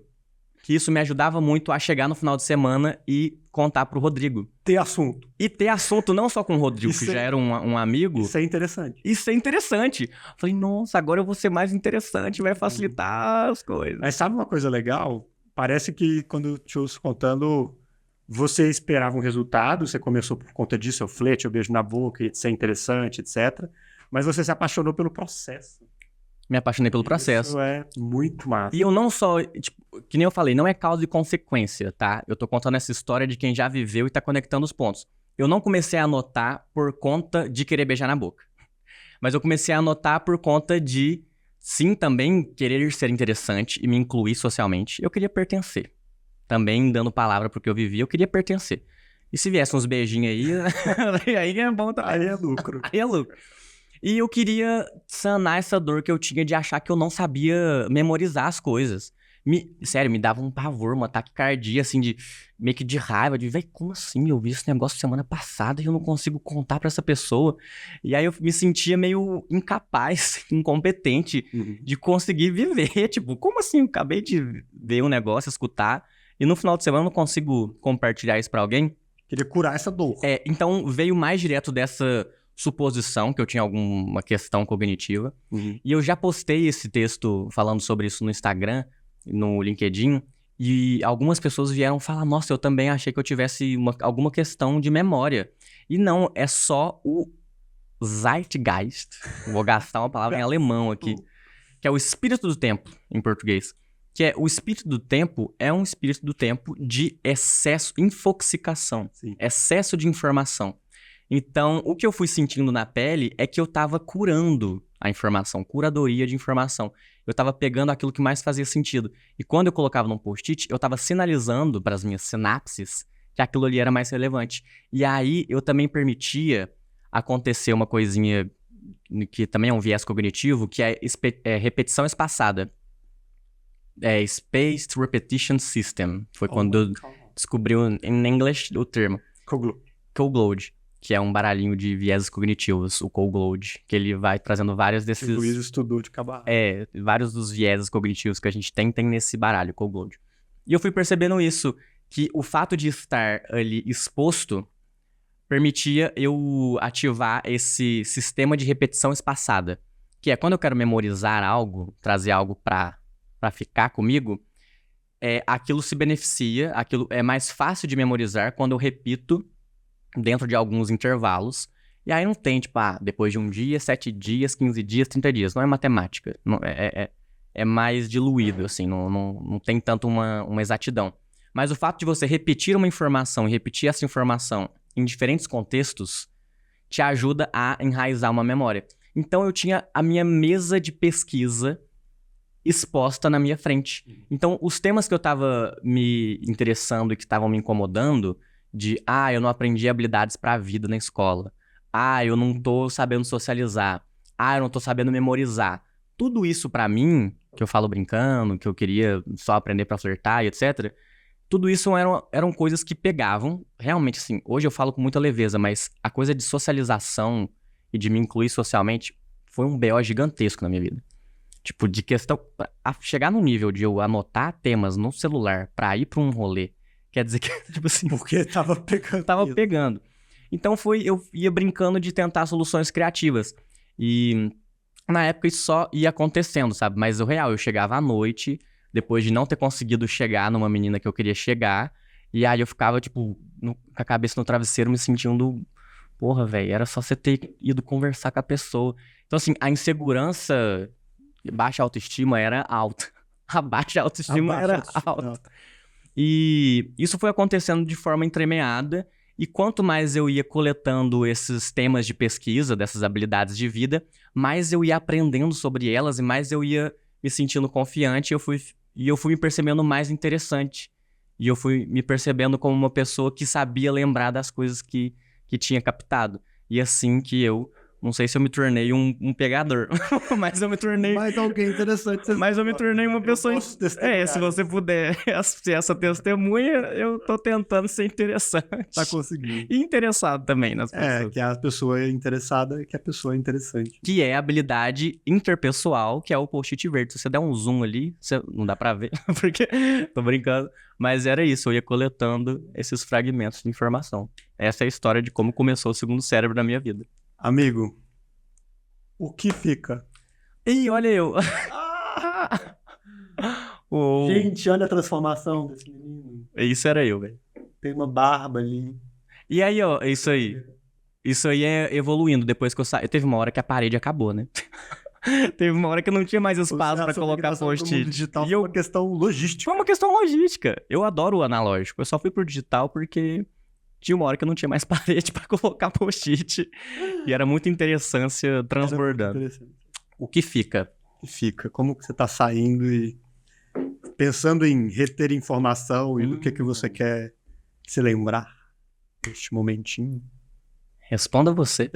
que isso me ajudava muito a chegar no final de semana e contar pro Rodrigo. Ter assunto. E ter assunto não só com o Rodrigo, Isso que já era um amigo. Isso é interessante. Isso é interessante. Falei, nossa, agora eu vou ser mais interessante, vai facilitar as coisas. Mas sabe uma coisa legal? Parece que quando eu te ouço contando, você esperava um resultado, você começou por conta disso, o flerte, o beijo na boca, isso é interessante, etc. Mas você se apaixonou pelo processo. Me apaixonei pelo processo. Isso é muito massa. E eu não só, tipo, que nem eu falei, não é causa e consequência, tá? Eu tô contando essa história de quem já viveu e tá conectando os pontos. Eu não comecei a anotar por conta de querer beijar na boca. Mas eu comecei a anotar por conta de, sim, também querer ser interessante e me incluir socialmente. Eu queria pertencer. Também dando palavra pro que eu vivia, eu queria pertencer. E se viesse uns beijinhos aí, aí é bom também. Aí é lucro. Aí é lucro. E eu queria sanar essa dor que eu tinha de achar que eu não sabia memorizar as coisas. Sério, me dava um pavor, uma taquicardia, assim, meio que de raiva, de, véi, como assim? Eu vi esse negócio semana passada e eu não consigo contar pra essa pessoa. E aí eu me sentia meio incapaz, incompetente de conseguir viver. Tipo, como assim? Eu acabei de ver um negócio, escutar, e no final de semana eu não consigo compartilhar isso pra alguém? Queria curar essa dor. Então veio mais direto dessa suposição que eu tinha alguma questão cognitiva. E eu já postei esse texto falando sobre isso no Instagram, no LinkedIn, e algumas pessoas vieram falar, nossa, eu também achei que eu tivesse alguma questão de memória. E não, é só o Zeitgeist, vou gastar uma palavra em alemão aqui, que é o espírito do tempo, em português. Que é o espírito do tempo é um espírito do tempo de excesso, infoxicação, excesso de informação. Então, o que eu fui sentindo na pele é que eu tava curando a informação, curadoria de informação. Eu tava pegando aquilo que mais fazia sentido. E quando eu colocava num post-it, eu tava sinalizando para as minhas sinapses que aquilo ali era mais relevante. E aí, eu também permitia acontecer uma coisinha que também é um viés cognitivo, que é repetição espaçada. Spaced Repetition System. Foi quando eu descobri em inglês o termo. Cogload. Que é um baralhinho de vieses cognitivos, o Cogload, que ele vai trazendo vários desses... O Luiz estudou de cabo. Vários dos vieses cognitivos que a gente tem nesse baralho, Cogload. E eu fui percebendo isso, que o fato de estar ali exposto permitia eu ativar esse sistema de repetição espaçada, que é quando eu quero memorizar algo, trazer algo pra ficar comigo, aquilo se beneficia, aquilo é mais fácil de memorizar quando eu repito dentro de alguns intervalos. E aí não tem, tipo, depois de um dia, 7 dias, 15 dias, 30 dias. Não é matemática. Não, é mais diluído, assim. Não tem tanto uma exatidão. Mas o fato de você repetir uma informação e repetir essa informação em diferentes contextos te ajuda a enraizar uma memória. Então eu tinha a minha mesa de pesquisa exposta na minha frente. Então os temas que eu tava me interessando e que estavam me incomodando, eu não aprendi habilidades pra vida na escola. Eu não tô sabendo socializar. Eu não tô sabendo memorizar. Tudo isso pra mim, que eu falo brincando, que eu queria só aprender pra flertar e etc. Tudo isso eram coisas que pegavam. Realmente, assim, hoje eu falo com muita leveza, mas a coisa de socialização e de me incluir socialmente foi um BO gigantesco na minha vida. Tipo, de questão... chegar no nível de eu anotar temas no celular pra ir pra um rolê, quer dizer que, tipo assim... Porque tava pegando. Tava pegando. Então eu ia brincando de tentar soluções criativas. E na época isso só ia acontecendo, sabe? Mas o real, eu chegava à noite, depois de não ter conseguido chegar numa menina que eu queria chegar, e aí eu ficava, tipo, com a cabeça no travesseiro, me sentindo... Porra, velho, era só você ter ido conversar com a pessoa. Então, assim, a insegurança, baixa autoestima era alta. A baixa autoestima era alta. E isso foi acontecendo de forma entremeada, e quanto mais eu ia coletando esses temas de pesquisa, dessas habilidades de vida, mais eu ia aprendendo sobre elas e mais eu ia me sentindo confiante, e eu fui me percebendo mais interessante. E eu fui me percebendo como uma pessoa que sabia lembrar das coisas que tinha captado. E assim que eu Não sei se eu me tornei um pegador, mas eu me tornei... Mas alguém interessante. Mas eu me tornei uma pessoa... posso testemunhar. Se você puder ser essa testemunha, eu tô tentando ser interessante. Tá conseguindo. E interessado também nas pessoas. Que a pessoa é interessada, que a pessoa é interessante. Que é a habilidade interpessoal, que é o post-it verde. Se você der um zoom ali, não dá pra ver, porque... Tô brincando. Mas era isso, eu ia coletando esses fragmentos de informação. Essa é a história de como começou o segundo cérebro na minha vida. Amigo, o que fica? Ih, olha eu. Uou. Gente, olha a transformação desse menino. Isso era eu, velho. Tem uma barba ali. E aí, ó, isso aí. Isso aí é evoluindo depois que eu saí. Teve uma hora que a parede acabou, né? Teve uma hora que não tinha mais espaço pra colocar post-it. Digital E foi uma questão logística. Foi uma questão logística. Eu adoro o analógico. Eu só fui pro digital porque tinha uma hora que eu não tinha mais parede pra colocar post-it. E era muita interessância transbordando. O que fica? Fica. Como que você tá saindo e pensando em reter informação e do que você quer se lembrar neste momentinho? Responda você.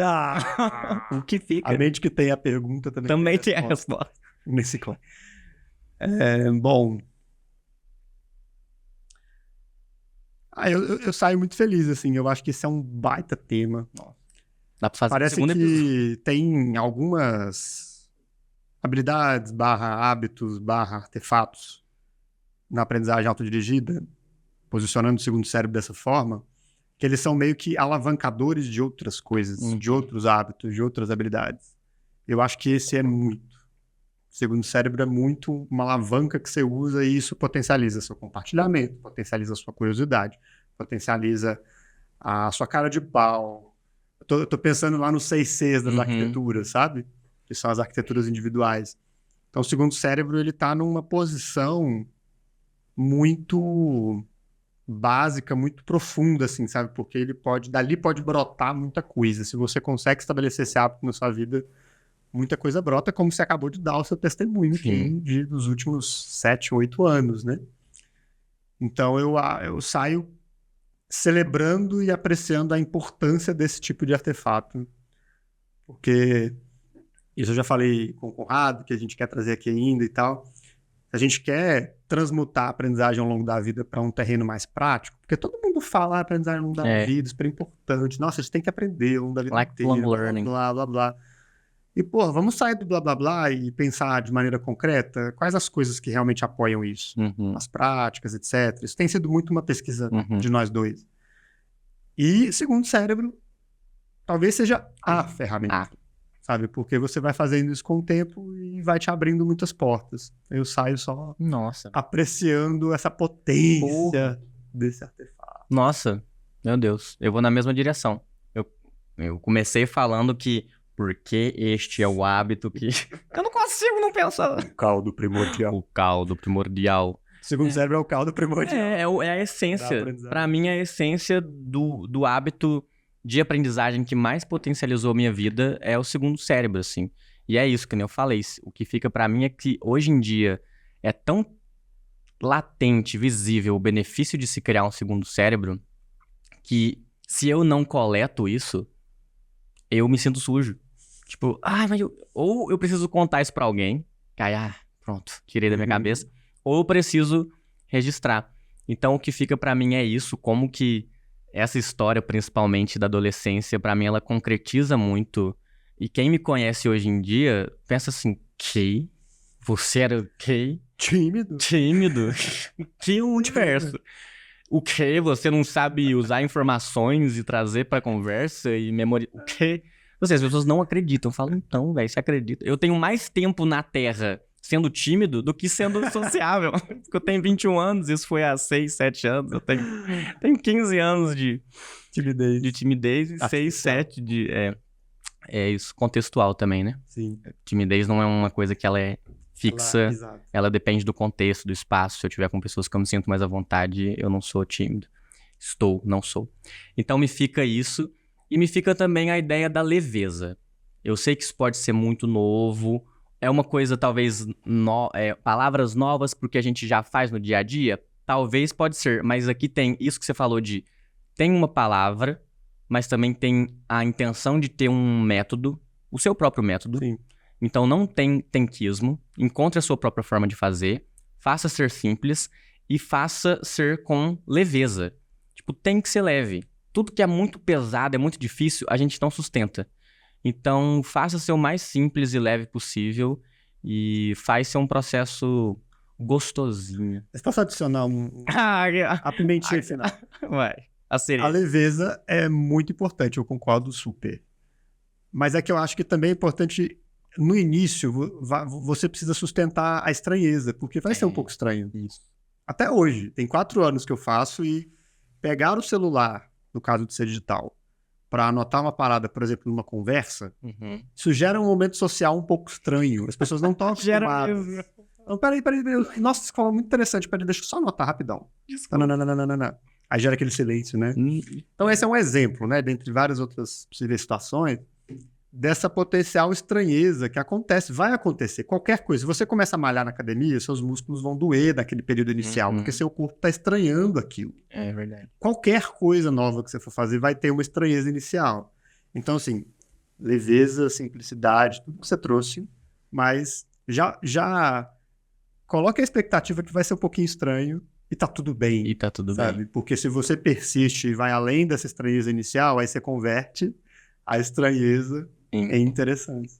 O que fica? A mente que tem a pergunta também tem a resposta. Nesse claro. Bom. Eu saio muito feliz, assim. Eu acho que esse é um baita tema. Dá pra fazer Parece segundo que tem algumas habilidades, hábitos, artefatos na aprendizagem autodirigida, posicionando o segundo cérebro dessa forma, que eles são meio que alavancadores de outras coisas, de outros hábitos, de outras habilidades. Eu acho que esse é muito. O segundo cérebro é muito uma alavanca que você usa e isso potencializa seu compartilhamento, potencializa a sua curiosidade, potencializa a sua cara de pau. Eu tô pensando lá nos 6 Cs das arquiteturas, sabe? Que são as arquiteturas individuais. Então, o segundo cérebro, ele tá numa posição muito básica, muito profunda, assim, sabe? Porque dali pode brotar muita coisa. Se você consegue estabelecer esse hábito na sua vida, muita coisa brota, como você acabou de dar o seu testemunho aqui dos últimos 7, 8 anos, né? Então, eu saio celebrando e apreciando a importância desse tipo de artefato. Porque isso eu já falei com o Conrado, que a gente quer trazer aqui ainda e tal. A gente quer transmutar a aprendizagem ao longo da vida para um terreno mais prático, porque todo mundo fala aprendizagem ao longo da vida, super importante. Nossa, a gente tem que aprender ao longo da vida inteira, blá, blá, blá. E, pô, vamos sair do blá, blá, blá e pensar de maneira concreta quais as coisas que realmente apoiam isso. As práticas, etc. Isso tem sido muito uma pesquisa de nós dois. E, segundo cérebro, talvez seja a ferramenta. Sabe? Porque você vai fazendo isso com o tempo e vai te abrindo muitas portas. Eu saio só apreciando essa potência desse artefato. Nossa, meu Deus. Eu vou na mesma direção. Eu comecei falando que porque este é o hábito que... eu não consigo não pensar. O caldo primordial. O caldo primordial. Segundo cérebro é o caldo primordial. É a essência. Pra mim, é a essência do hábito de aprendizagem que mais potencializou a minha vida é o segundo cérebro, assim. E é isso que nem eu falei. O que fica pra mim é que hoje em dia é tão latente, visível o benefício de se criar um segundo cérebro que se eu não coleto isso, eu me sinto sujo. Tipo, mas ou eu preciso contar isso pra alguém, que aí, pronto, tirei da minha cabeça, ou eu preciso registrar. Então o que fica pra mim é isso, como que essa história, principalmente da adolescência, pra mim ela concretiza muito. E quem me conhece hoje em dia, pensa assim, que? Você era o quê? Tímido? Que universo? O quê? Você não sabe usar informações e trazer pra conversa e memorizar? O quê? As pessoas não acreditam. Falam, então, velho, você acredita? Eu tenho mais tempo na Terra sendo tímido do que sendo sociável. Porque eu tenho 21 anos, isso foi há 6, 7 anos. Eu tenho 15 anos de timidez e 6, 7 de... É isso, contextual também, né? Sim. Timidez não é uma coisa que ela é fixa, ela depende do contexto, do espaço. Se eu estiver com pessoas que eu me sinto mais à vontade, eu não sou tímido. Não sou. Então me fica isso, e me fica também a ideia da leveza. Eu sei que isso pode ser muito novo, é uma coisa talvez, palavras novas porque a gente já faz no dia a dia, talvez pode ser, mas aqui tem isso que você falou tem uma palavra, mas também tem a intenção de ter um método, o seu próprio método. Sim. Então não tem tenquismo, encontre a sua própria forma de fazer, faça ser simples e faça ser com leveza. Tipo, tem que ser leve. Tudo que é muito pesado, é muito difícil, a gente não sustenta. Então, faça ser o mais simples e leve possível e faz ser um processo gostosinho. Mas posso adicionar a pimentinha final? Vai, a A cereja. leveza é muito importante, eu concordo super. Mas é que eu acho que também é importante, no início, você precisa sustentar a estranheza, porque vai ser um pouco estranho. Isso. Até hoje, tem 4 anos que eu faço e pegar o celular, no caso de ser digital, para anotar uma parada, por exemplo, numa conversa, isso gera um momento social um pouco estranho. As pessoas não estão acostumadas. Não, peraí. Nossa, isso ficou muito interessante. Peraí, deixa eu só anotar rapidão. Não. Aí gera aquele silêncio, né? Então esse é um exemplo, né? Dentre várias outras possíveis situações, dessa potencial estranheza que acontece, vai acontecer. Qualquer coisa. Se você começa a malhar na academia, seus músculos vão doer naquele período inicial, porque seu corpo está estranhando aquilo. É verdade. Qualquer coisa nova que você for fazer vai ter uma estranheza inicial. Então, assim, leveza, simplicidade, tudo que você trouxe, mas já coloque a expectativa que vai ser um pouquinho estranho e tá tudo bem. E tá tudo sabe? bem. Porque se você persiste e vai além dessa estranheza inicial, aí você converte a estranheza em interessante.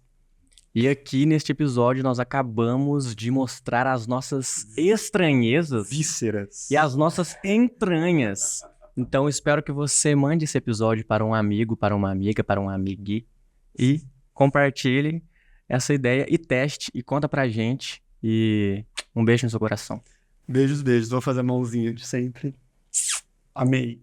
E aqui neste episódio nós acabamos de mostrar as nossas estranhezas Vísceras. e as nossas entranhas. Então espero que você mande esse episódio para um amigo, para uma amiga, para um amigui e compartilhe essa ideia e teste e conta pra gente. E um beijo no seu coração. Beijos. Vou fazer a mãozinha de sempre. Amei.